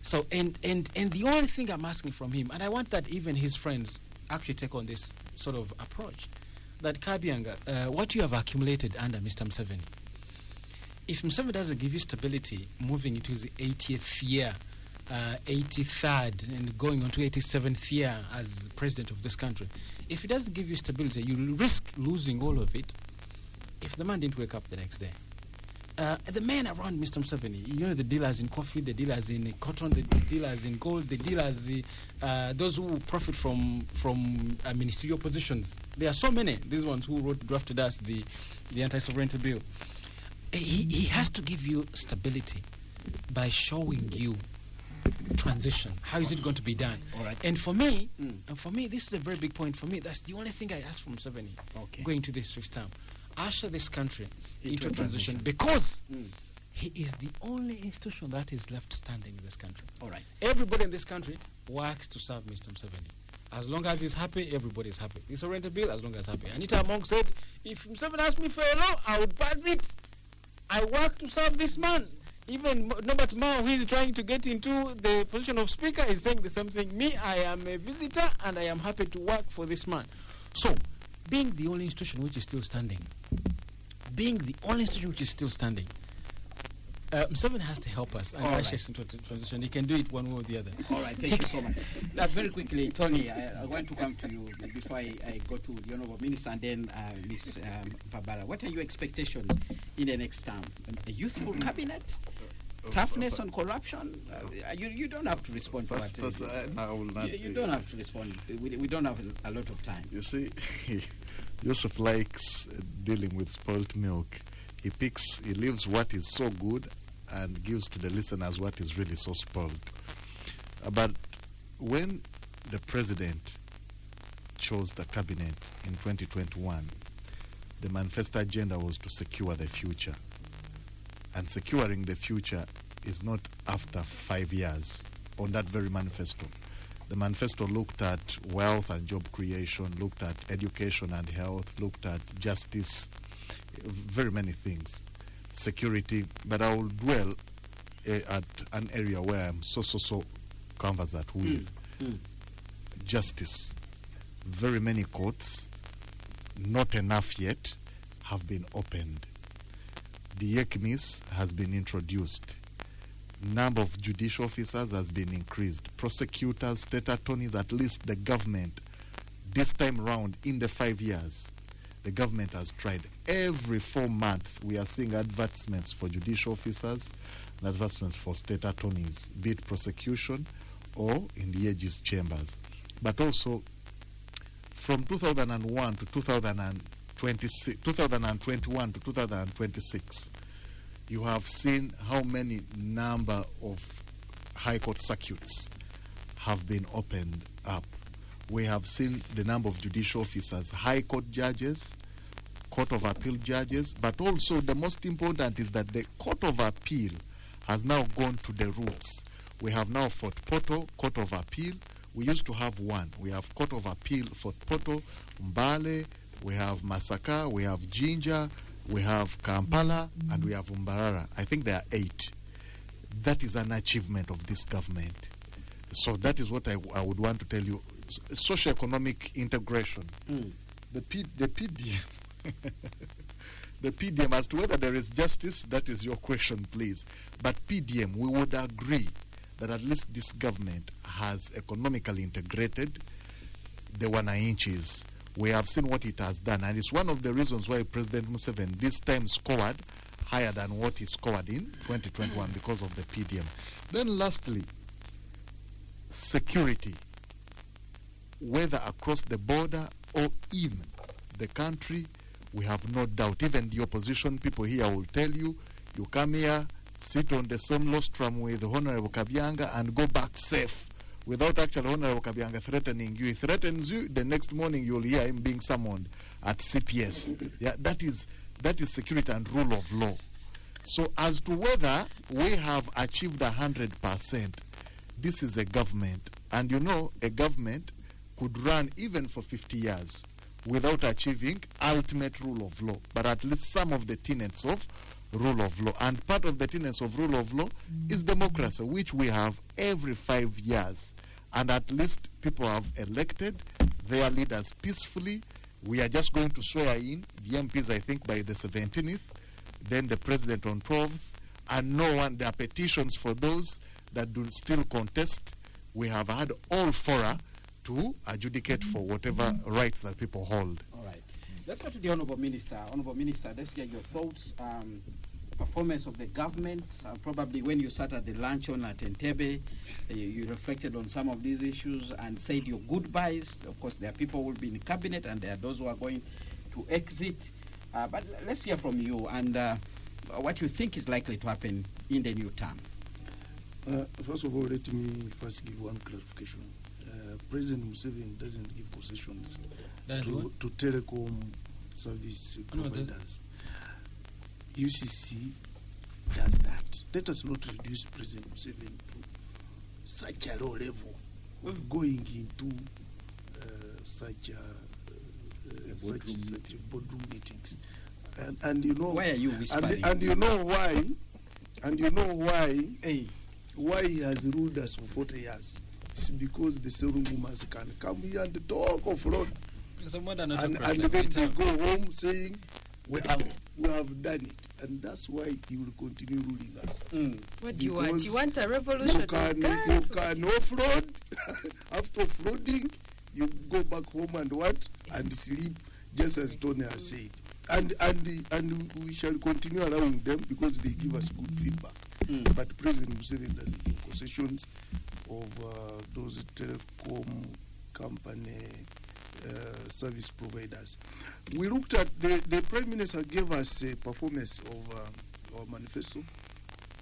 So, and the only thing I'm asking from him, and I want that even his friends actually take on this sort of approach, that Kabbyanga, what you have accumulated under Mr. Museveni, if Museveni doesn't give you stability moving into his 80th year, 83rd, and going on to 87th year as president of this country, if he doesn't give you stability, you risk losing all of it if the man didn't wake up the next day. The men around Mr. Museveni, you know, the dealers in coffee, the dealers in cotton, the dealers in gold, the dealers, those who profit from ministerial positions. There are so many. These ones who drafted us the anti-sovereignty bill. He has to give you stability by showing you transition. How is it going to be done? All right. And for me, this is a very big point for me. That's the only thing I ask from Museveni going to this fifth term. Usher this country into a transition because he is the only institution that is left standing in this country. All right. Everybody in this country works to serve Mr. Museveni. As long as he's happy, everybody is happy. The surrender bill, as long as happy. Anita Among said, if Museveni asked me for a law, I would pass it. I work to serve this man. Even Norbert Mao, who is trying to get into the position of speaker, is saying the same thing. Me, I am a visitor, and I am happy to work for this man. So, being the only institution which is still standing, Museveni has to help us and rush us into transition. He can do it one way or the other. All right, thank you so much. Now, very quickly, Tonny, I want to come to you before I go to the Honourable Minister and then Ms. Mpambara. What are your expectations in the next term? A youthful cabinet? Toughness on corruption? You don't have to respond to that. I will not. You don't have to respond. We don't have a lot of time. You see, Yusuf likes dealing with spoiled milk. He leaves what is so good and gives to the listeners what is really so spoiled. But when the president chose the cabinet in 2021, the manifesto agenda was to secure the future. And securing the future is not after 5 years on that very manifesto. The manifesto looked at wealth and job creation, looked at education and health, looked at justice, very many things, security. But I will dwell at an area where I'm so conversant with. Justice. Very many courts, not enough yet, have been opened. The ECMIS has been introduced. Number of judicial officers has been increased. Prosecutors, state attorneys, at least the government, this time round in the 5 years, the government has tried. Every 4 months, we are seeing advertisements for judicial officers and advertisements for state attorneys, be it prosecution or in the AG's chambers. But also, from 2001 to 2021 to 2026, you have seen how many number of high court circuits have been opened up. We have seen the number of judicial officers, high court judges, court of appeal judges, but also the most important is that the court of appeal has now gone to the roots. We have now Fort Portal, court of appeal. We used to have one. We have court of appeal, Fort Portal, Mbale, we have Masaka, we have Jinja, we have Kampala, and we have Mpambara. I think there are 8. That is an achievement of this government. So that is what I would want to tell you. Socio-economic integration. The PDM, the PDM, as to whether there is justice, that is your question, please. But PDM, we would agree that at least this government has economically integrated the Wananchis. We have seen what it has done, and it's one of the reasons why President Museveni this time scored higher than what he scored in 2021 because of the PDM. Then lastly, security, whether across the border or in the country, we have no doubt. Even the opposition people here will tell you, you come here, sit on the same rostrum with Honorable Kabbyanga and go back safe without actually Honorable Kabbyanga threatening you. He threatens you, the next morning you'll hear him being summoned at CPS. Yeah, that is security and rule of law. So as to whether we have achieved 100%, this is a government. And you know, a government could run even for 50 years without achieving ultimate rule of law, but at least some of the tenets of rule of law. And part of the tenets of rule of law is democracy, which we have every 5 years. And at least people have elected their leaders peacefully. We are just going to swear in the MPs, I think, by the 17th, then the president on 12th, and no one, there are petitions for those that do still contest. We have had all fora to adjudicate for whatever rights that people hold. All right. Let's go to the Honorable Minister. Honorable Minister, let's get your thoughts. Performance of the government. Probably when you sat at the luncheon at Entebbe, you reflected on some of these issues and said your goodbyes. Of course, there are people who will be in the cabinet and there are those who are going to exit. But let's hear from you and what you think is likely to happen in the new term. First of all, let me first give one clarification. President Museveni doesn't give concessions to telecom service providers. UCC does that. Let us not reduce President Museveni to such a low level of going into such boardroom meetings. And you know why are you whispering? And you know why? And you know why? Why he has ruled us for 40 years? It's because the Serenkumas can come here and talk of road. And then they go home saying We have done it, and that's why he will continue ruling us. What do you want? You want a revolution? You can offload. After offloading, you go back home and what? And sleep, just as Tonny has said. And we shall continue allowing them because they give us good feedback. But President Museveni doesn't give concessions of those telecom company service providers. We looked at the Prime Minister gave us a performance of our manifesto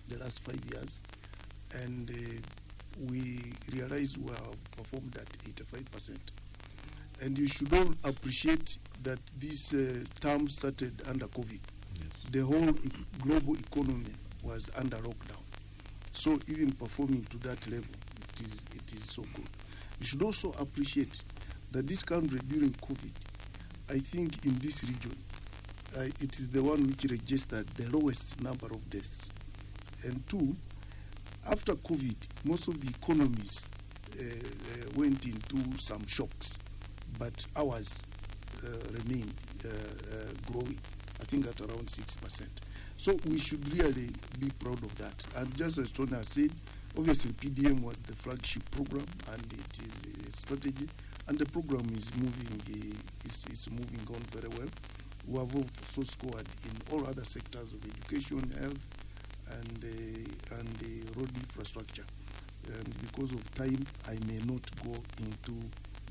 the last 5 years, and we realized we have performed at 85%. And you should all appreciate that this term started under COVID. Yes. The whole global economy was under lockdown. So even performing to that level, it is so good. You should also appreciate that this country during COVID, I think in this region, it is the one which registered the lowest number of deaths. And two, after COVID, most of the economies went into some shocks, but ours remained growing, I think at around 6%. So we should really be proud of that. And just as Tonny said, obviously PDM was the flagship program, and it is a strategy, and the program is moving on very well. We have also scored in all other sectors of education, health, and road infrastructure. And because of time, I may not go into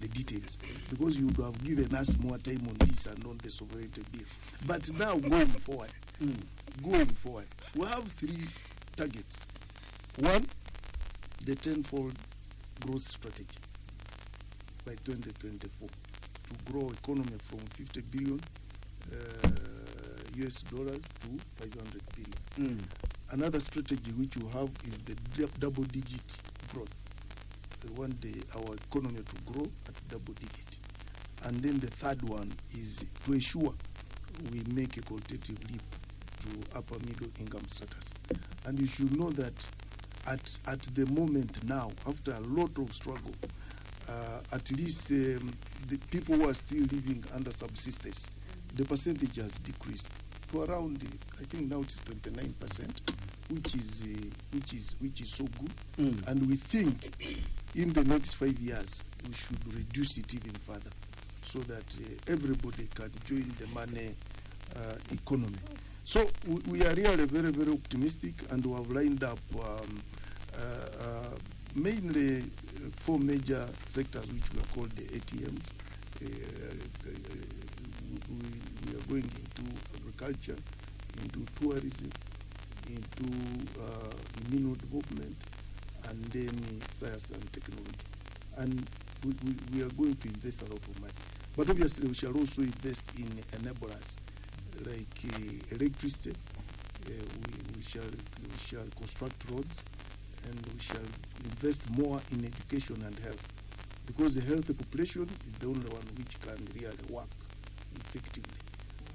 the details, because you would have given us more time on this and on the sovereignty bill. But now going forward, we have 3 targets. One, the 10-fold growth strategy by 2024 to grow economy from 50 billion US dollars to 500 billion. Another strategy which you have is the double-digit growth. We want our economy to grow at double-digit. And then the third one is to ensure we make a qualitative leap to upper middle income status. And you should know that at the moment now, after a lot of struggle, at least the people who are still living under subsistence, the percentage has decreased to around, I think now it's 29%, which is so good. And we think in the next 5 years we should reduce it even further, so that everybody can join the money economy. So we are really very, very optimistic, and we have lined up mainly 4 major sectors which we are called the ATMs. We are going into agriculture, into tourism, into mineral development, and then science and technology. And we are going to invest a lot of money. But obviously we shall also invest in enablers like electricity. We shall construct roads, and we shall invest more in education and health, because the healthy population is the only one which can really work effectively.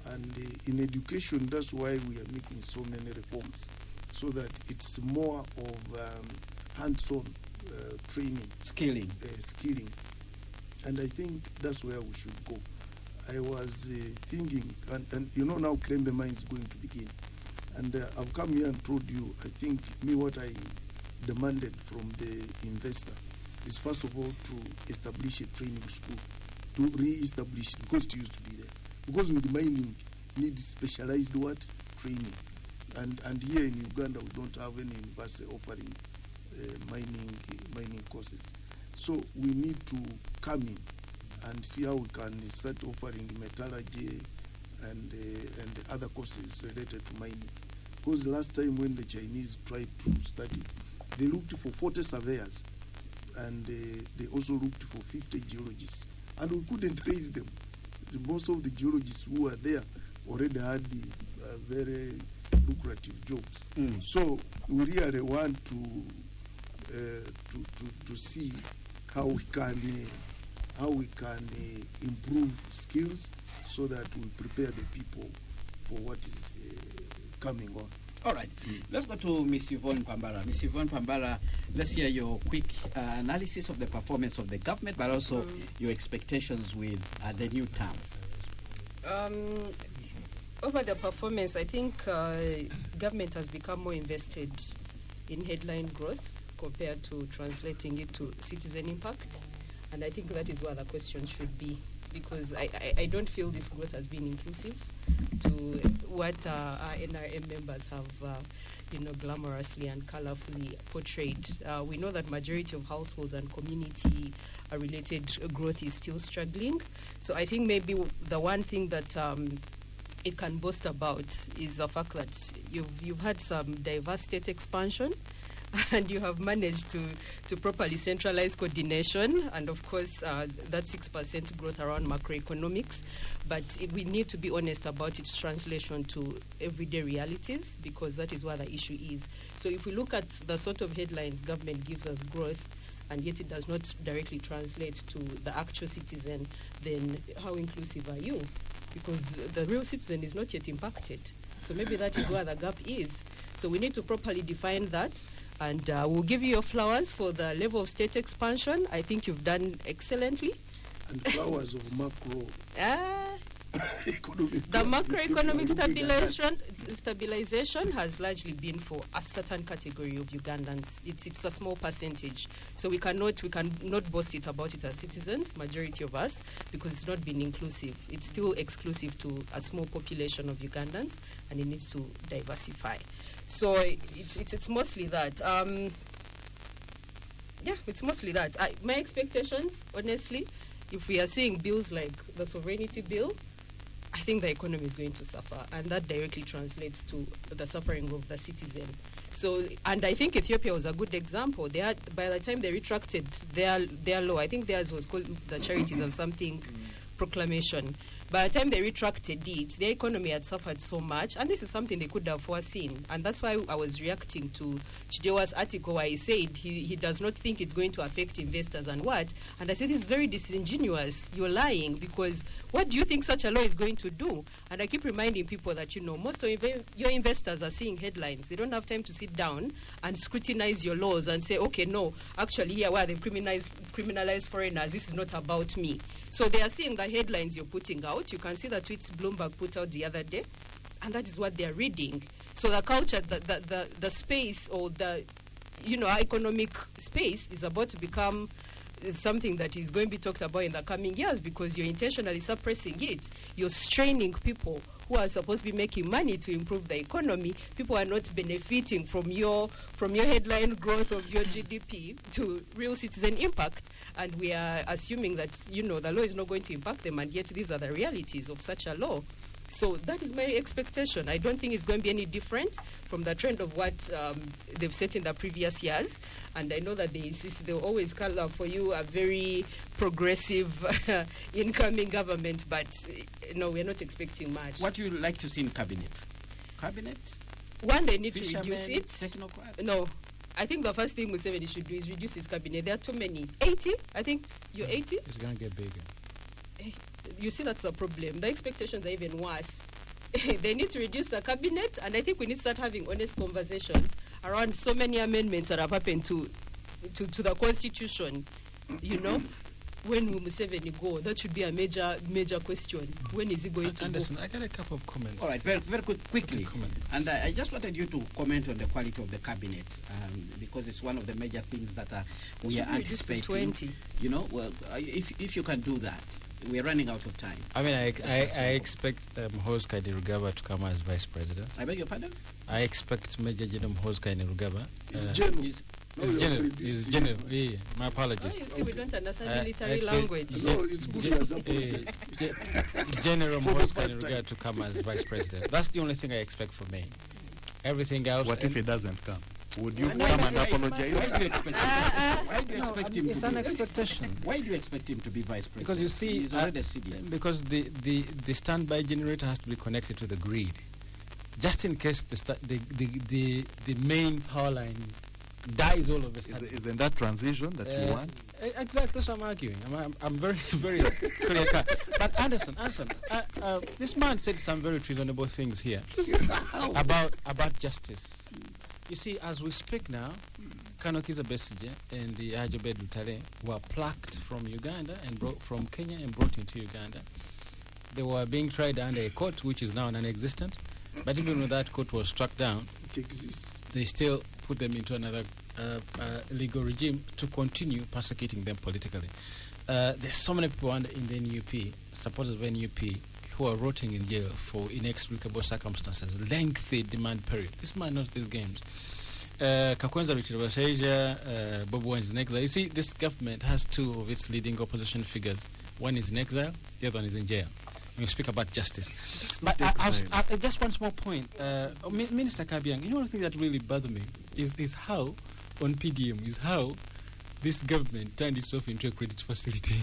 And in education, that's why we are making so many reforms, so that it's more of hands-on training, skilling. And I think that's where we should go. I was thinking, and you know now Klembema is going to begin. And I've come here and told you, I think what I demanded from the investor is first of all to establish a training school, to re-establish, because it used to be there. Because with mining, need specialized training. And here in Uganda, we don't have any university offering mining courses. So we need to come in and see how we can start offering metallurgy and other courses related to mining. Because last time when the Chinese tried to study, they looked for 40 surveyors, and they also looked for 50 geologists, and we couldn't raise them. Most of the geologists who were there already had very lucrative jobs. So we really want to see how we can improve skills, so that we prepare the people for what is coming on. All right, let's go to Miss Yvonne Mpambara. Miss Yvonne Mpambara, let's hear your quick analysis of the performance of the government, but also your expectations with the new term. over the performance, I think government has become more invested in headline growth compared to translating it to citizen impact. And I think that is where the question should be, because I don't feel this growth has been inclusive to what our NRM members have glamorously and colorfully portrayed. We know that majority of households and community related growth is still struggling. So I think maybe the one thing that it can boast about is the fact that you've had some diverse state expansion, and you have managed to properly centralize coordination, and of course that 6% growth around macroeconomics. But we need to be honest about its translation to everyday realities, because that is where the issue is. So if we look at the sort of headlines government gives us growth, and yet it does not directly translate to the actual citizen, then how inclusive are you? Because the real citizen is not yet impacted. So maybe that is where the gap is. So we need to properly define that. And we'll give you your flowers for the level of state expansion. I think you've done excellently. And flowers of macro. The macroeconomic stabilization has largely been for a certain category of Ugandans. It's a small percentage. So we cannot boast about it as citizens, majority of us, because it's not been inclusive. It's still exclusive to a small population of Ugandans, and it needs to diversify. So it's mostly that. It's mostly that. My expectations, honestly, if we are seeing bills like the sovereignty bill, I think the economy is going to suffer, and that directly translates to the suffering of the citizen. So, and I think Ethiopia was a good example. They had, by the time they retracted their law, I think theirs was called the Charities and something proclamation. By the time they retracted it, their economy had suffered so much, and this is something they could have foreseen. And that's why I was reacting to Chidewa's article where he said he does not think it's going to affect investors and what. And I said, this is very disingenuous. You're lying, because what do you think such a law is going to do? And I keep reminding people that, most of your investors are seeing headlines. They don't have time to sit down and scrutinize your laws and say, okay, no, actually here where they've criminalized foreigners, this is not about me. So they are seeing the headlines you're putting out. You can see the tweets Bloomberg put out the other day, and that is what they're reading. So the culture, the space, or the economic space is about to become something that is going to be talked about in the coming years, because you're intentionally suppressing it. You're straining people who are supposed to be making money to improve the economy. People are not benefiting from your headline growth of your GDP to real citizen impact, and we are assuming that the law is not going to impact them, and yet these are the realities of such a law. So that is my expectation. I don't think it's going to be any different from the trend of what they've set in the previous years. And I know that they'll always call for you a very progressive incoming government, but no, we're not expecting much. What do you like to see in cabinet? One, they need to reduce it. Technocrats? No. I think the first thing Museveni should do is reduce his cabinet. There are too many. 80? I think you're 80? It's going to get bigger. You see, that's the problem. The expectations are even worse. They need to reduce the cabinet, and I think we need to start having honest conversations around so many amendments that have happened to the Constitution. When will Museveni go? That should be a major question. When is he going to Anderson, go? I got a couple of comments. All right, very, very quickly. And I just wanted you to comment on the quality of the cabinet, because it's one of the major things that we are anticipating. 20. If you can do that. We're running out of time. I mean, I expect Hose Kainerugaba to come as vice president. I beg your pardon? I expect Major General Hose Kainerugaba. It's general. Yeah, my apologies. You see, we don't understand military language. No, it's good. General Hose Kainerugaba to come as vice president. That's the only thing I expect from me. Everything else. What if he doesn't come? Would you come and apologize? Why do you expect him? Why do you expect him? It's an expectation. Why do you expect him to be vice president? Because you see, he's already a CDF. Because the standby generator has to be connected to the grid, just in case the main power line dies all of a sudden. Isn't that transition that you want? Exactly, that's what I'm arguing. I'm very, very clear cut. But Anderson, this man said some very reasonable things here about justice. You see, as we speak now, Kanokiza Besije and the Ajobed Lutale were plucked from Uganda and from Kenya and brought into Uganda. They were being tried under a court which is now non-existent. But even when that court was struck down, It exists. they still put them into another legal regime to continue persecuting them politically. There's so many people in the NUP, supporters of NUP, who are rotting in jail for inexplicable circumstances, lengthy demand period. This man knows these games. Kakwenza Richard Bashaija, Bob Wine is in exile. You see, this government has two of its leading opposition figures. One is in exile, the other one is in jail. We speak about justice. But just one small point. Minister Kabbyanga, you know one thing that really bothered me is how, on PDM, is how this government turned itself into a credit facility.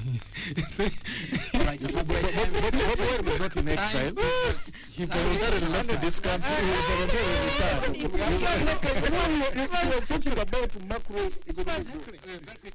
Right. But Bob was not in exile. He voluntarily left this country. He voluntarily retired. We were talking about macro It's economic happening. Very quick.